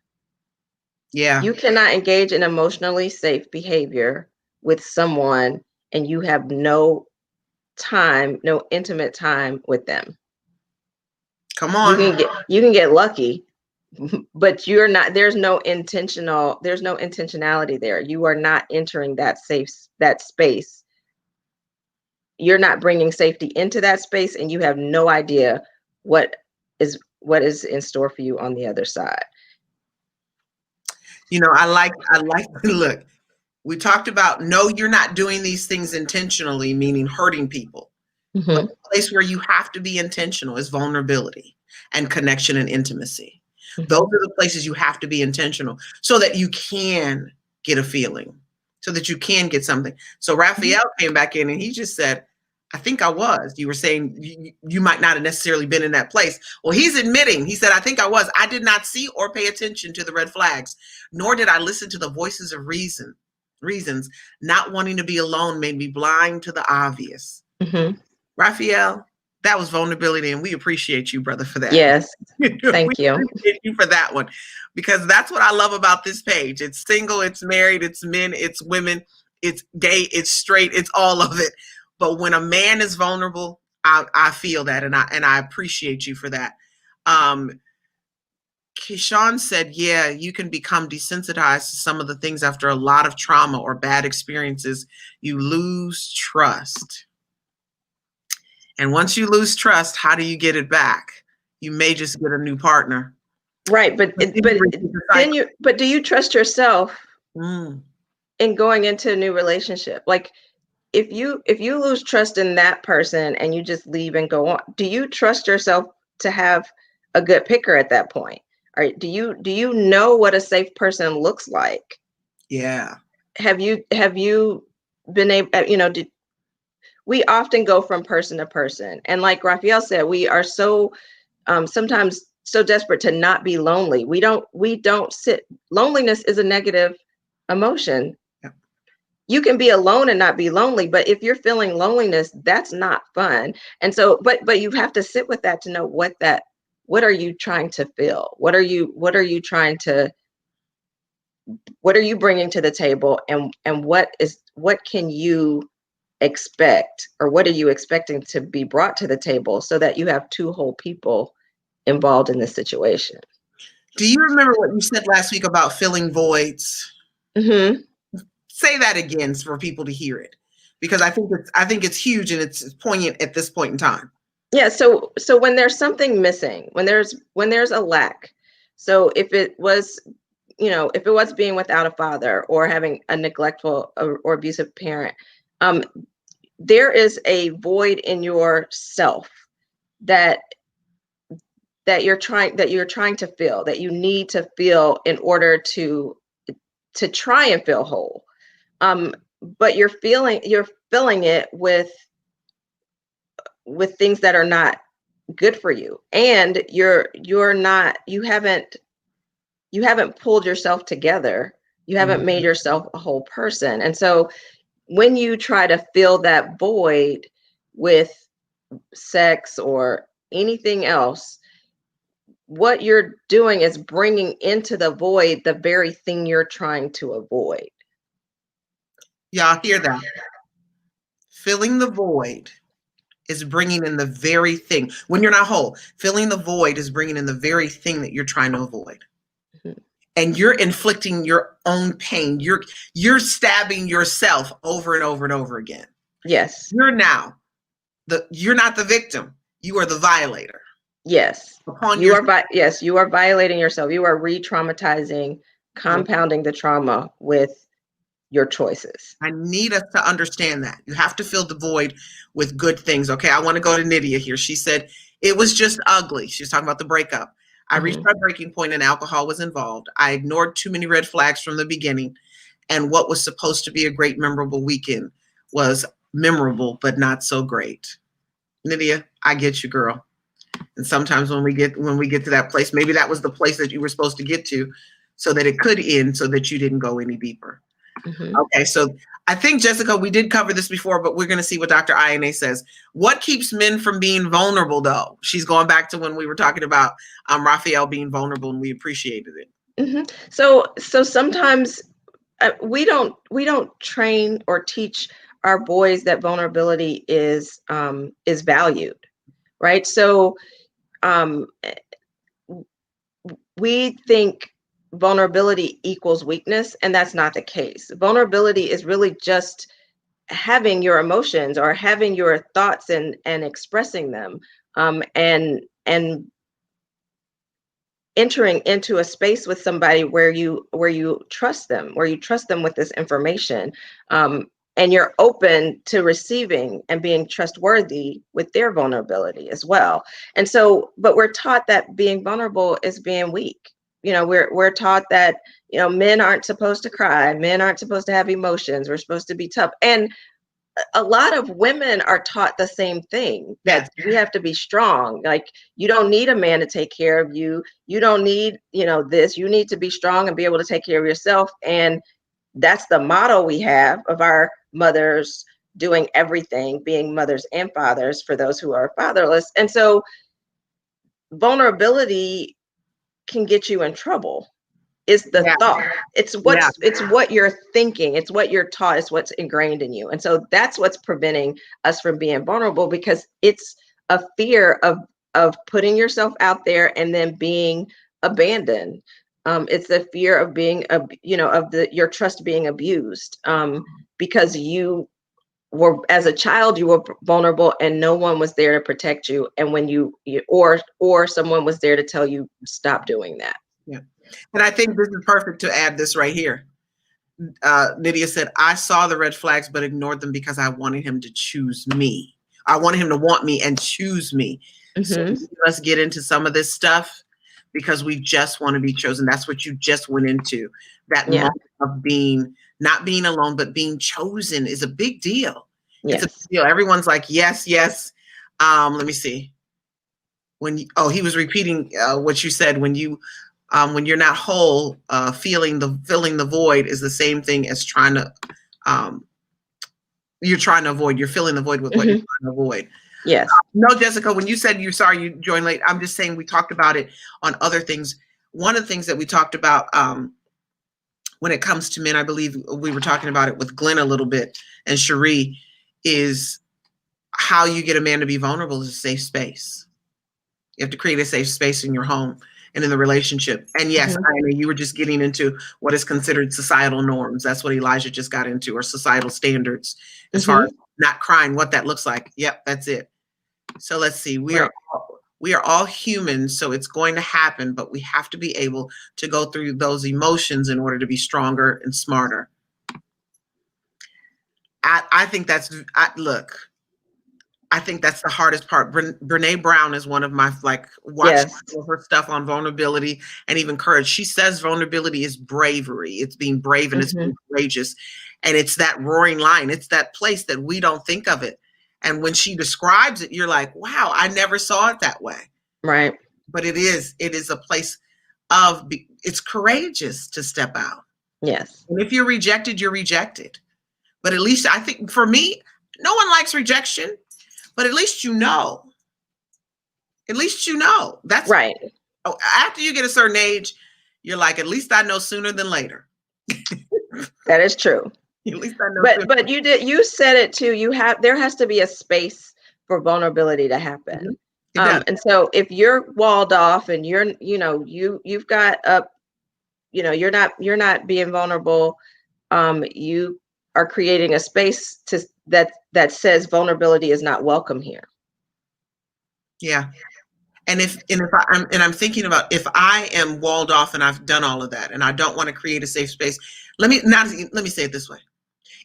Yeah. You cannot engage in emotionally safe behavior with someone and you have no time, no intimate time with them. Come on. You can get lucky, but there's no intentionality there. You are not entering that space. You're not bringing safety into that space, and you have no idea what is in store for you on the other side. I like look, we talked about, no, you're not doing these things intentionally, meaning hurting people. But the place where you have to be intentional is vulnerability and connection and intimacy. Those are the places you have to be intentional so that you can get a feeling, so that you can get something. So Raphael came back in and he just said, I think I was. You were saying you might not have necessarily been in that place. Well, he's admitting, he said, I think I was. I did not see or pay attention to the red flags, nor did I listen to the voices of reasons. Not wanting to be alone made me blind to the obvious. Raphael, that was vulnerability, and we appreciate you, brother, for that. Yes, thank you. Appreciate you for that one, because that's what I love about this page. It's single, it's married, it's men, it's women, it's gay, it's straight, it's all of it. But when a man is vulnerable, I feel that, and I appreciate you for that. Keyshawn said, yeah, you can become desensitized to some of the things after a lot of trauma or bad experiences. You lose trust. And once you lose trust, how do you get it back? You may just get a new partner. Right, but do you trust yourself in going into a new relationship? Like if you lose trust in that person and you just leave and go on, do you trust yourself to have a good picker at that point? Or do you know what a safe person looks like? Yeah. Have you been able, we often go from person to person. And like Raphael said, we are so sometimes so desperate to not be lonely. We don't sit. Loneliness is a negative emotion. Yeah. You can be alone and not be lonely, but if you're feeling loneliness, that's not fun. And so, but you have to sit with that to know what are you trying to feel? What are you bringing to the table? And what can you expect, or what are you expecting to be brought to the table so that you have two whole people involved in this situation? Do you remember what you said last week about filling voids? Say that again for people to hear it, because I think it's huge and it's poignant at this point in time. Yeah. So when there's something missing, when there's a lack, so if it was, if it was being without a father or having a neglectful or abusive parent, um, there is a void in yourself that you're trying to fill, that you need to feel in order to try and feel whole. But you're filling it with things that are not good for you, and you haven't pulled yourself together. You haven't made yourself a whole person. And so when you try to fill that void with sex or anything else, what you're doing is bringing into the void the very thing you're trying to avoid. Y'all hear that? Filling the void is bringing in the very thing. When you're not whole, filling the void is bringing in the very thing that you're trying to avoid. Mm-hmm. And you're inflicting your own pain. You're stabbing yourself over and over and over again. Yes. You're not the victim. You are the violator. Yes. You are violating yourself. You are re-traumatizing, compounding the trauma with your choices. I need us to understand that. You have to fill the void with good things. Okay, I want to go to Nydia here. She said, it was just ugly. She was talking about the breakup. I reached my breaking point and alcohol was involved. I ignored too many red flags from the beginning. And what was supposed to be a great, memorable weekend was memorable, but not so great. Nydia, I get you, girl. And sometimes when we get to that place, maybe that was the place that you were supposed to get to so that it could end, so that you didn't go any deeper. Okay, so I think, Jessica, we did cover this before, but we're going to see what Dr. Ayanay says. What keeps men from being vulnerable, though? She's going back to when we were talking about Raphael being vulnerable, and we appreciated it. So sometimes we don't train or teach our boys that vulnerability is valued, right? So we think vulnerability equals weakness, and that's not the case. Vulnerability is really just having your emotions or having your thoughts and expressing them, and entering into a space with somebody where you trust them, with this information, and you're open to receiving and being trustworthy with their vulnerability as well. And so, but we're taught that being vulnerable is being weak. We're taught that, men aren't supposed to cry, men aren't supposed to have emotions, we're supposed to be tough. And a lot of women are taught the same thing, that we have to be strong. Like, you don't need a man to take care of you. You don't need, this. You need to be strong and be able to take care of yourself. And that's the model we have of our mothers doing everything, being mothers and fathers for those who are fatherless. And so vulnerability can get you in trouble. Is the thought. It's what you're thinking. It's what you're taught. It's what's ingrained in you. And so that's what's preventing us from being vulnerable, because it's a fear of putting yourself out there and then being abandoned. It's the fear of being, your trust being abused, because you were, as a child, you were vulnerable and no one was there to protect you. And when or someone was there to tell you, stop doing that. Yeah. And I think this is perfect to add this right here. Lydia said, I saw the red flags, but ignored them because I wanted him to choose me. I wanted him to want me and choose me. So let's get into some of this stuff, because we just want to be chosen. That's what you just went into. That moment of not being alone, but being chosen is a big deal. It's a big deal. Everyone's like, yes, yes. Let me see. He was repeating what you said. When you're not whole, filling the void is the same thing as trying to you're trying to avoid. You're filling the void with what you're trying to avoid. Yes. No, Jessica, when you said you're sorry you joined late, I'm just saying we talked about it on other things. One of the things that we talked about when it comes to men, I believe we were talking about it with Glenn a little bit and Cherie, is how you get a man to be vulnerable is a safe space. You have to create a safe space in your home and in the relationship. And yes, Ayanay, you were just getting into what is considered societal norms. That's what Elijah just got into, or societal standards, as far as not crying, what that looks like. Yep, that's it. So let's see. Right. We are all human, so it's going to happen, but we have to be able to go through those emotions in order to be stronger and smarter. I think that's look. I think that's the hardest part. Brene Brown is one of my, like, watching Yes. her stuff on vulnerability and even courage. She says vulnerability is bravery. It's being brave and it's being courageous. And it's that roaring lion. It's that place that we don't think of it. And when she describes it, you're like, wow, I never saw it that way. Right. But it is a place of, it's courageous to step out. Yes. And if you're rejected, you're rejected. But at least I think for me, no one likes rejection. But at least you know. At least you know. That's right. Oh, after you get a certain age, you're like, at least I know sooner than later. That is true. At least I know. But you said it too. There has to be a space for vulnerability to happen. And so if you're walled off and you've got up, you're not being vulnerable. You are creating a space that says vulnerability is not welcome here. Yeah. And I'm thinking about, if I am walled off and I've done all of that and I don't want to create a safe space, let me say it this way.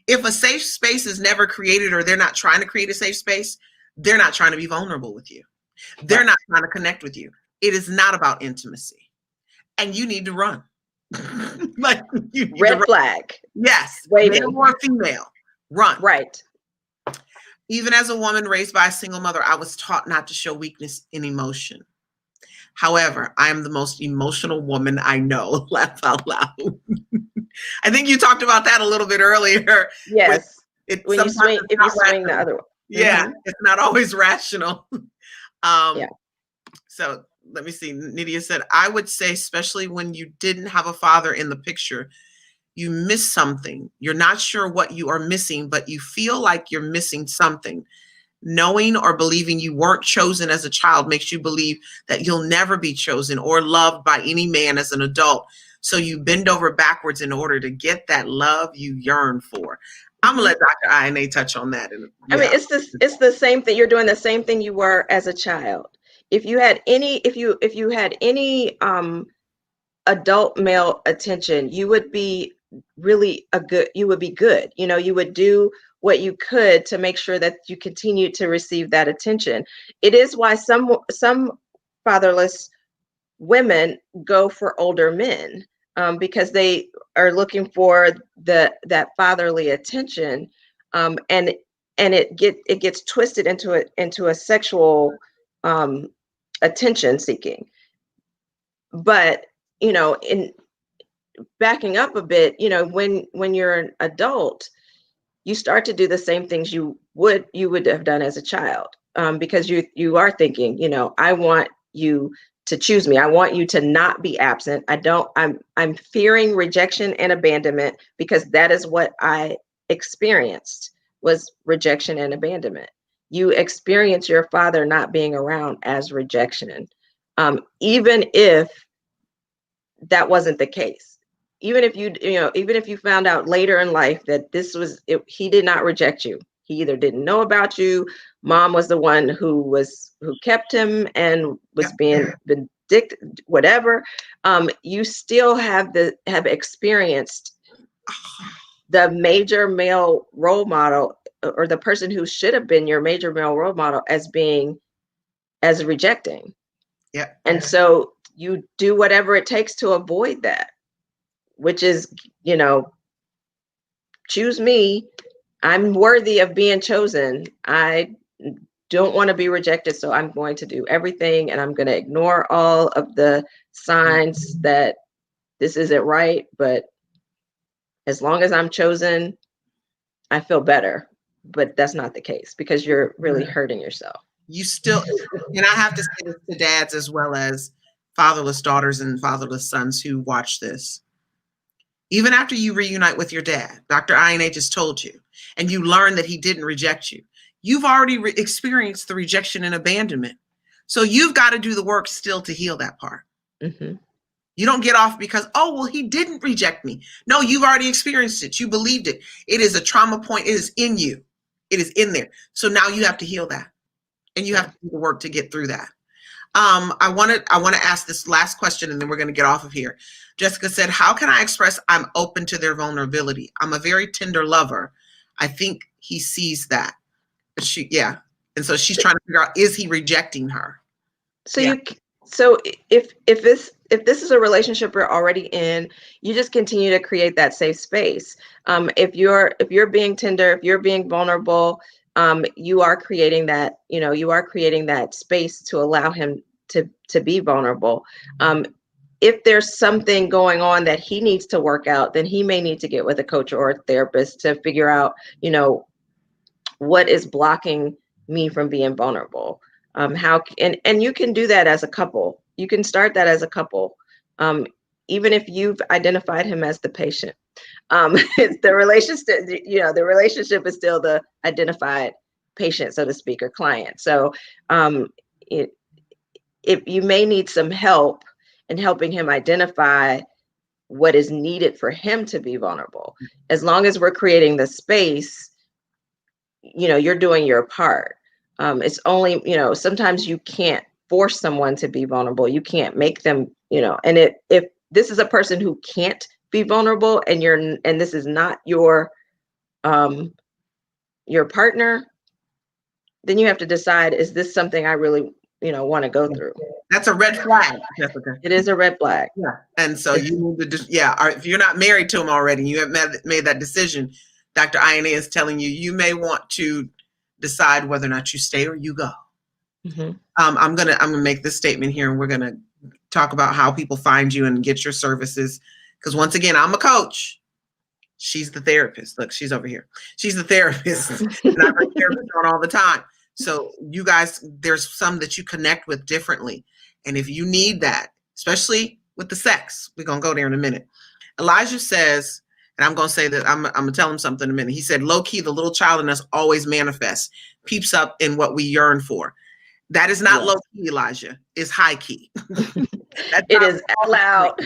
If a safe space is never created, or they're not trying to create a safe space, they're not trying to be vulnerable with you. They're not trying to connect with you. It is not about intimacy. And you need to run. Like, red flag. Yes. Waiting. Male or female. Run. Right. Even as a woman raised by a single mother, I was taught not to show weakness in emotion. However, I am the most emotional woman I know. Laugh out loud. I think you talked about that a little bit earlier. Yes. When you swing the other way. Yeah, it's not always rational. So let me see. Nydia said, I would say, especially when you didn't have a father in the picture, you miss something. You're not sure what you are missing, but you feel like you're missing something. Knowing or believing you weren't chosen as a child makes you believe that you'll never be chosen or loved by any man as an adult. So you bend over backwards in order to get that love you yearn for. I'm gonna let Dr. Ayanay touch on that. I mean, it's the same thing. You're doing the same thing you were as a child. If you had any adult male attention, you would be good. You would do what you could to make sure that you continue to receive that attention. It is why some fatherless women go for older men, because they are looking for that fatherly attention, and it gets twisted into a sexual attention seeking. But in backing up a bit, when you're an adult, you start to do the same things you would have done as a child, because you are thinking, I want you to choose me. I want you to not be absent. I'm fearing rejection and abandonment, because that is what I experienced, was rejection and abandonment. You experience your father not being around as rejection, even if that wasn't the case. Even if you found out later in life that he did not reject you. He either didn't know about you, mom was the one who kept him and was being vindictive, whatever. You still have experienced the major male role model, or the person who should have been your major male role model, as rejecting. Yeah. And so you do whatever it takes to avoid that, which is, choose me. I'm worthy of being chosen. I don't want to be rejected, so I'm going to do everything, and I'm going to ignore all of the signs that this isn't right. But as long as I'm chosen, I feel better. But that's not the case, because you're really hurting yourself. You still, and I have to say this to dads as well as fatherless daughters and fatherless sons who watch this. Even after you reunite with your dad, Dr. Ayanay just told you, and you learn that he didn't reject you, you've already experienced the rejection and abandonment. So you've got to do the work still to heal that part. Mm-hmm. You don't get off because, oh, well, he didn't reject me. No, you've already experienced it. You believed it. It is a trauma point. It is in you. It is in there. So now you have to heal that. and you have to do the work to get through that. I want to ask this last question, and then we're going to get off of here. Jessica said, how can I express I'm open to their vulnerability? I'm a very tender lover. I think he sees that. But and so she's trying to figure out, is he rejecting her? So so if this is a relationship you're already in, you just continue to create that safe space. If you're being tender, if you're being vulnerable, you are creating that, you are creating that space to allow him to be vulnerable. If there's something going on that he needs to work out, then he may need to get with a coach or a therapist to figure out, what is blocking me from being vulnerable. And you can do that as a couple. You can start that as a couple, even if you've identified him as the patient. It's the relationship. The relationship is still the identified patient, so to speak, or client. So, if you may need some help in helping him identify what is needed for him to be vulnerable, as long as we're creating the space, you're doing your part. It's only, sometimes you can't force someone to be vulnerable. You can't make them, and if this is a person who can't be vulnerable and this is not your partner, then you have to decide, is this something I really, want to go through? That's a red flag, Jessica. It is a red flag. Yeah. And so you need to if you're not married to him already, you have made that decision, Dr. Ayanay is telling you, you may want to decide whether or not you stay or you go. Mm-hmm. I'm gonna make this statement here, and we're gonna talk about how people find you and get your services. Because once again, I'm a coach. She's the therapist. Look, she's over here. She's the therapist, and I bring therapists on all the time. So you guys, there's some that you connect with differently, and if you need that, especially with the sex, we're gonna go there in a minute. Elijah says, and I'm going to say that I'm going to tell him something in a minute. He said, low key, the little child in us always manifests, peeps up in what we yearn for. That is not low key, Elijah. It's high key. It is loud.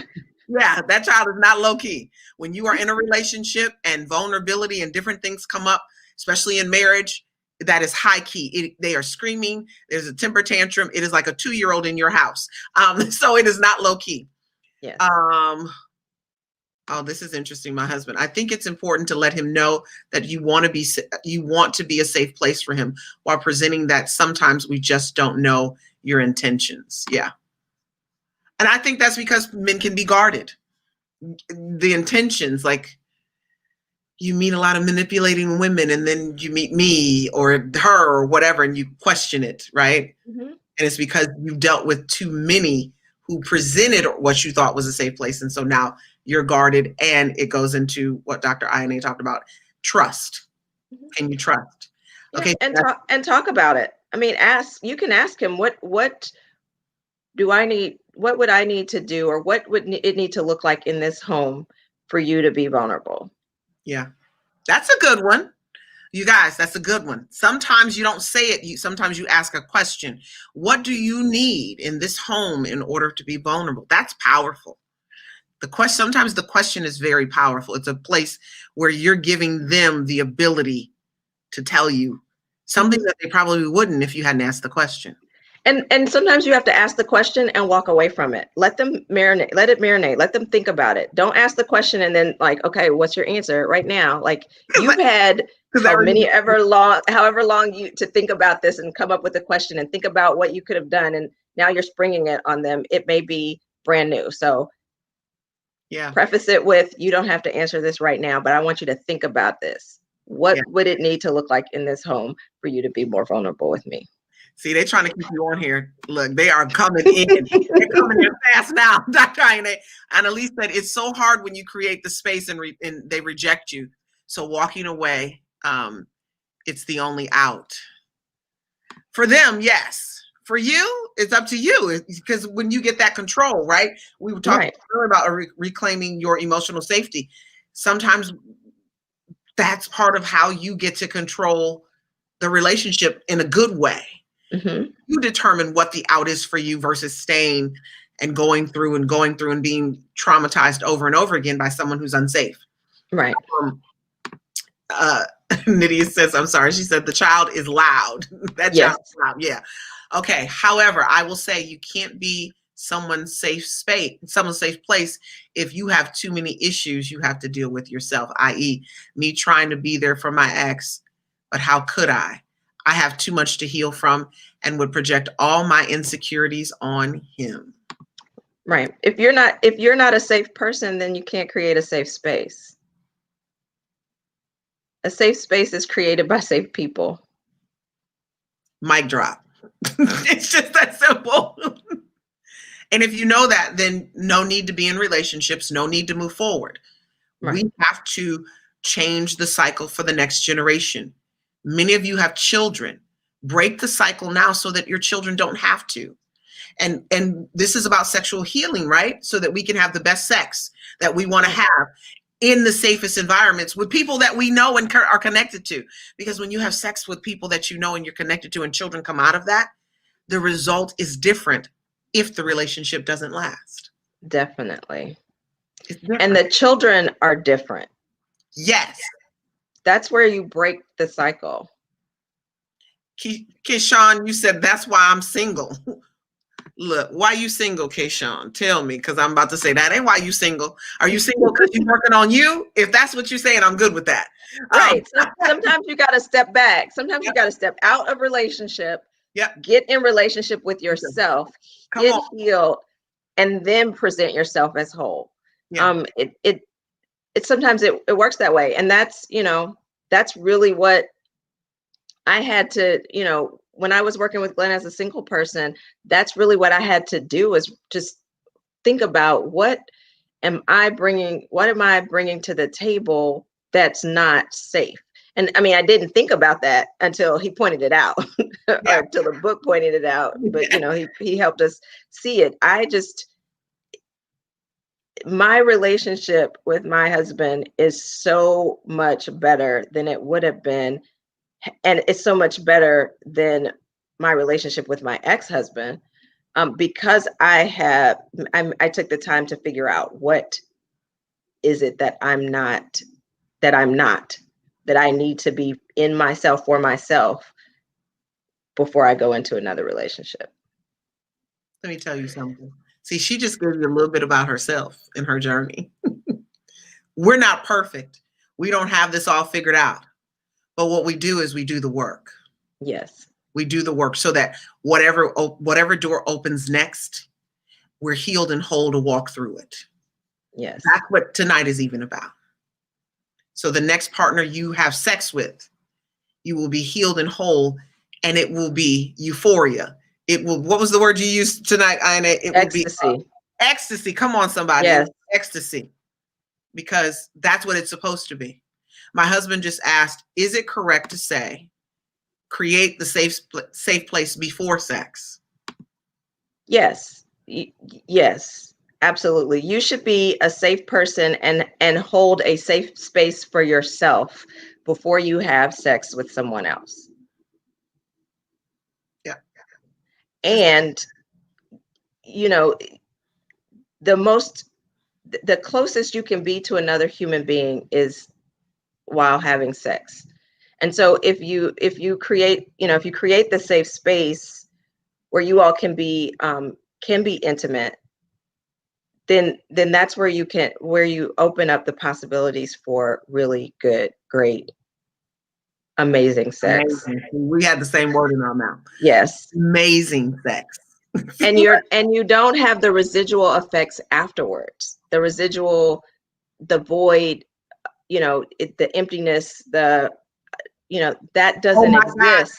Yeah, that child is not low key. When you are in a relationship and vulnerability and different things come up, especially in marriage, that is high key. They are screaming. There's a temper tantrum. It is like a 2-year-old in your house. So it is not low key. Yes. Oh, this is interesting. My husband, I think it's important to let him know that you want to be a safe place for him, while presenting that sometimes we just don't know your intentions. Yeah. And I think that's because men can be guarded. The intentions, like you meet a lot of manipulating women, and then you meet me or her or whatever, and you question it, right? Mm-hmm. And it's because you dealt with too many who presented what you thought was a safe place. And so now you're guarded, and it goes into what Dr. Ayanay talked about, trust. Mm-hmm. Can you trust? Yeah, okay. And talk about it. I mean, you can ask him, what do I need? What would I need to do? Or what would it need to look like in this home for you to be vulnerable? Yeah, that's a good one. You guys, that's a good one. Sometimes you don't say it. Sometimes you ask a question. What do you need in this home in order to be vulnerable? That's powerful. Sometimes the question is very powerful. It's a place where you're giving them the ability to tell you something that they probably wouldn't if you hadn't asked the question. And sometimes you have to ask the question and walk away from it. Let them marinate. Let it marinate. Let them think about it. Don't ask the question and then like, okay, what's your answer right now? Like you've had however long you to think about this and come up with a question and think about what you could have done, and now you're springing it on them. It may be brand new. So preface it with, you don't have to answer this right now, but I want you to think about this. What would it need to look like in this home for you to be more vulnerable with me? See, they're trying to keep you on here. Look, they are coming in. They're coming in fast now, Dr. Ayanay. And Elise said, it's so hard when you create the space and they reject you. So walking away, it's the only out. For them, yes. For you, it's up to you. Because when you get that control, right? We were talking earlier about reclaiming your emotional safety. Sometimes that's part of how you get to control the relationship in a good way. Mm-hmm. You determine what the out is for you versus staying and going through and being traumatized over and over again by someone who's unsafe. Right. Nydia says, I'm sorry. She said the child is loud. That Yes. child is loud. Yeah. Okay. However, I will say you can't be someone's safe place if you have too many issues you have to deal with yourself, i.e. me trying to be there for my ex, but how could I? I have too much to heal from and would project all my insecurities on him. Right. If you're not a safe person, then you can't create a safe space. A safe space is created by safe people. Mic drop. It's just that simple. And if you know that, then no need to be in relationships, no need to move forward. Right. We have to change the cycle for the next generation. Many of you have children. Break the cycle now so that your children don't have to. And this is about sexual healing, right? So that we can have the best sex that we want to have in the safest environments with people that we know and are connected to. Because when you have sex with people that you know and you're connected to and children come out of that, the result is different if the relationship doesn't last. Definitely. And the children are different. Yes. That's where you break the cycle. Keyshawn, you said that's why I'm single. Look, why you single, Keyshawn? Tell me, because I'm about to say that ain't why you single. Are you single because you're working on you? If that's what you're saying, I'm good with that. Right. Sometimes you got to step back. Sometimes you got to step out of relationship. Get in relationship with yourself. Get healed, and then present yourself as whole. It sometimes it works that way, and that's that's really what I had to when I was working with Glenn as a single person. That's really what I had to do, is just think about what am I bringing to the table that's not safe. And I mean, I didn't think about that until he pointed it out, or until the book pointed it out. But he helped us see it. My relationship with my husband is so much better than it would have been. And it's so much better than my relationship with my ex-husband, because I took the time to figure out what is it that I need to be in myself for myself before I go into another relationship. Let me tell you something. See, she just gave you a little bit about herself and her journey. We're not perfect. We don't have this all figured out. But what we do is we do the work. Yes. We do the work so that whatever door opens next, we're healed and whole to walk through it. Yes. That's what tonight is even about. So the next partner you have sex with, you will be healed and whole, and it will be euphoria. It will, what was the word you used tonight, Ayanay? It ecstasy. will be ecstasy. Come on, somebody. Yes. Ecstasy. Because that's what it's supposed to be. My husband just asked, is it correct to say, create the safe place before sex? Yes. Yes, absolutely. You should be a safe person and hold a safe space for yourself before you have sex with someone else. Yeah. And, the closest you can be to another human being is while having sex. And so if you create the safe space where you all can be intimate, then that's where you open up the possibilities for really good, great, amazing sex. Amazing. We had the same word in our mouth. Yes. Amazing sex. And you don't have the residual effects afterwards. The void, the emptiness, that doesn't exist.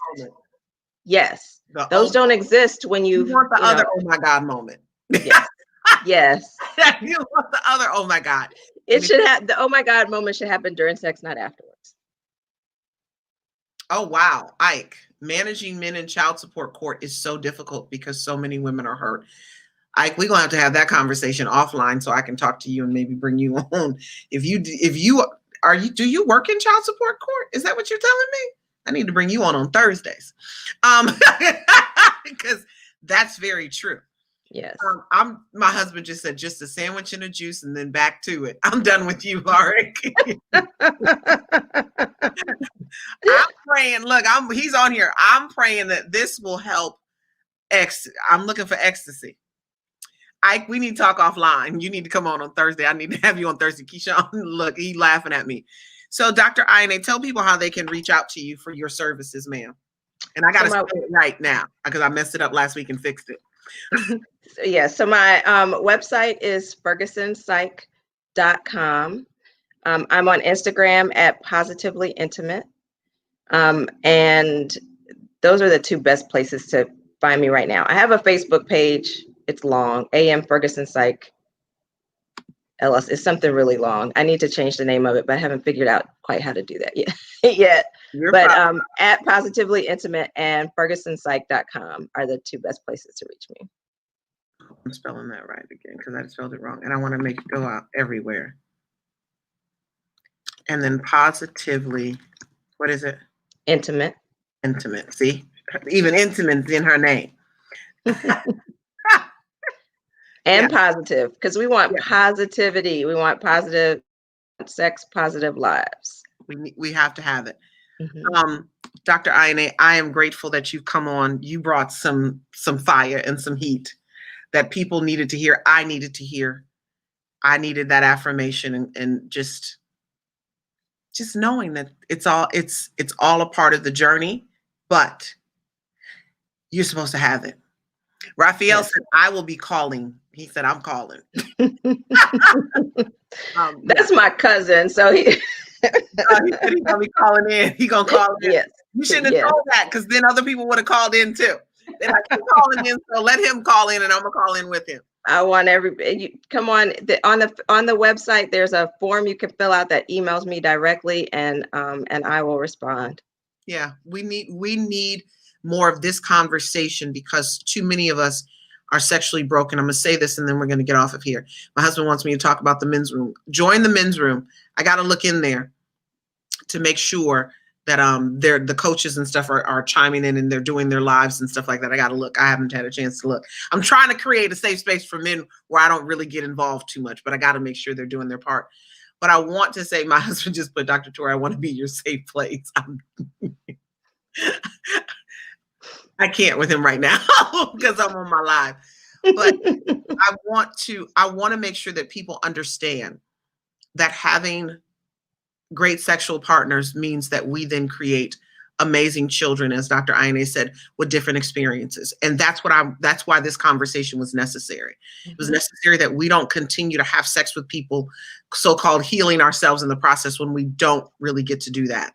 Yes. Those don't exist when you want the other oh my God moment. Yes. Yes. You want the other oh my God. It should have the oh my God moment should happen during sex, not afterwards. Oh wow, Ike, managing men in child support court is so difficult because so many women are hurt. Ike, we're gonna have that conversation offline so I can talk to you and maybe bring you on. Do you work in child support court? Is that what you're telling me? I need to bring you on Thursdays. Because that's very true. Yes. My husband just said just a sandwich and a juice and then back to it. I'm done with you, Arik. I'm praying. Look, he's on here. I'm praying that this will help. I'm looking for ecstasy. We need to talk offline. You need to come on Thursday. I need to have you on Thursday. Keyshawn, look, he's laughing at me. So, Dr. Ayanay, tell people how they can reach out to you for your services, ma'am. And I got to say it right now because I messed it up last week and fixed it. So my website is fergusonpsych.com. I'm on Instagram at Positively Intimate. And those are the two best places to find me right now. I have a Facebook page. It's long. AM Ferguson Psych LS. It's something really long. I need to change the name of it, but I haven't figured out quite how to do that yet. But at Positively Intimate and fergusonpsych.com are the two best places to reach me. I'm spelling that right again because I spelled it wrong, and I want to make it go out everywhere. And then Positively, what is it? Intimate. Intimate. See, even intimate's in her name. And positive, because we want positivity. We want positive sex, positive lives. We have to have it. Dr. Ayanay, I am grateful that you've come on. You brought some fire and some heat that people needed to hear. I needed to hear. I needed that affirmation and just knowing that it's all a part of the journey, but you're supposed to have it. Raphael said, I will be calling. He said, I'm calling. That's my cousin. So he said he's going to be calling in. He's going to call in. Yes. You shouldn't have told that because then other people would have called in too. They're like, he's calling in, so let him call in and I'm going to call in with him. I want everybody, come on the website, there's a form you can fill out that emails me directly and I will respond. Yeah, we need more of this conversation because too many of us are sexually broken. I'm going to say this and then we're going to get off of here. My husband wants me to talk about the men's room. Join the men's room. I got to look in there to make sure that the coaches and stuff are chiming in and they're doing their lives and stuff like that. I got to look. I haven't had a chance to look. I'm trying to create a safe space for men where I don't really get involved too much, but I got to make sure they're doing their part. But I want to say, my husband just put, Dr. Tori, I want to be your safe place. I can't with him right now because I'm on my live. But I want to make sure that people understand that having great sexual partners means that we then create amazing children, as Dr. Ayanay said, with different experiences. And that's why this conversation was necessary. It was necessary that we don't continue to have sex with people, so-called healing ourselves in the process when we don't really get to do that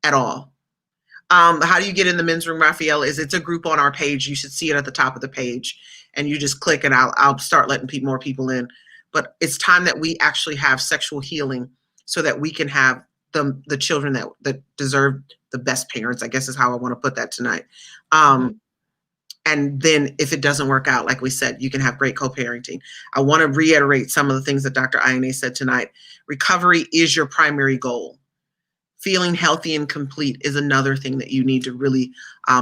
at all. How do you get in the men's room, Raphael? It's a group on our page. You should see it at the top of the page and you just click and I'll start letting more people in. But it's time that we actually have sexual healing so that we can have the children that deserve the best parents, I guess is how I want to put that tonight. And then if it doesn't work out, like we said, you can have great co-parenting. I want to reiterate some of the things that Dr. Ayanay said tonight. Recovery is your primary goal. Feeling healthy and complete is another thing that you need to really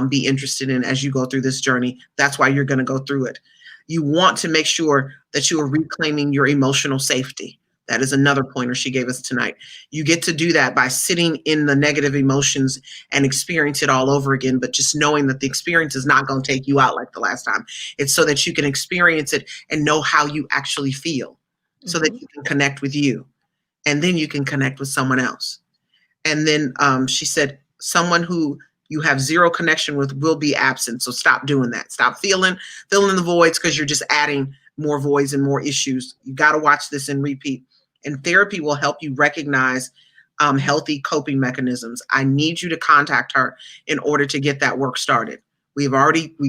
be interested in as you go through this journey. That's why you're going to go through it. You want to make sure that you are reclaiming your emotional safety. That is another pointer she gave us tonight. You get to do that by sitting in the negative emotions and experience it all over again, but just knowing that the experience is not going to take you out like the last time. It's so that you can experience it and know how you actually feel so that you can connect with you and then you can connect with someone else. And then she said, someone who you have zero connection with will be absent. So stop doing that. Stop filling the voids because you're just adding more voids and more issues. You got to watch this and repeat. And therapy will help you recognize healthy coping mechanisms. I need you to contact her in order to get that work started. We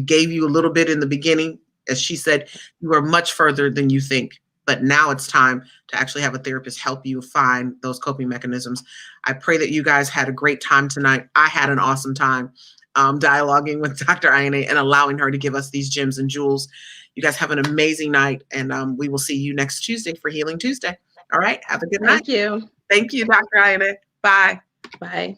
gave you a little bit in the beginning. As she said, you are much further than you think. But now it's time to actually have a therapist help you find those coping mechanisms. I pray that you guys had a great time tonight. I had an awesome time dialoguing with Dr. Ayanay and allowing her to give us these gems and jewels. You guys have an amazing night, and we will see you next Tuesday for Healing Tuesday. All right. Have a good night. Thank you. Thank you, Dr. Ayanay. Bye. Bye.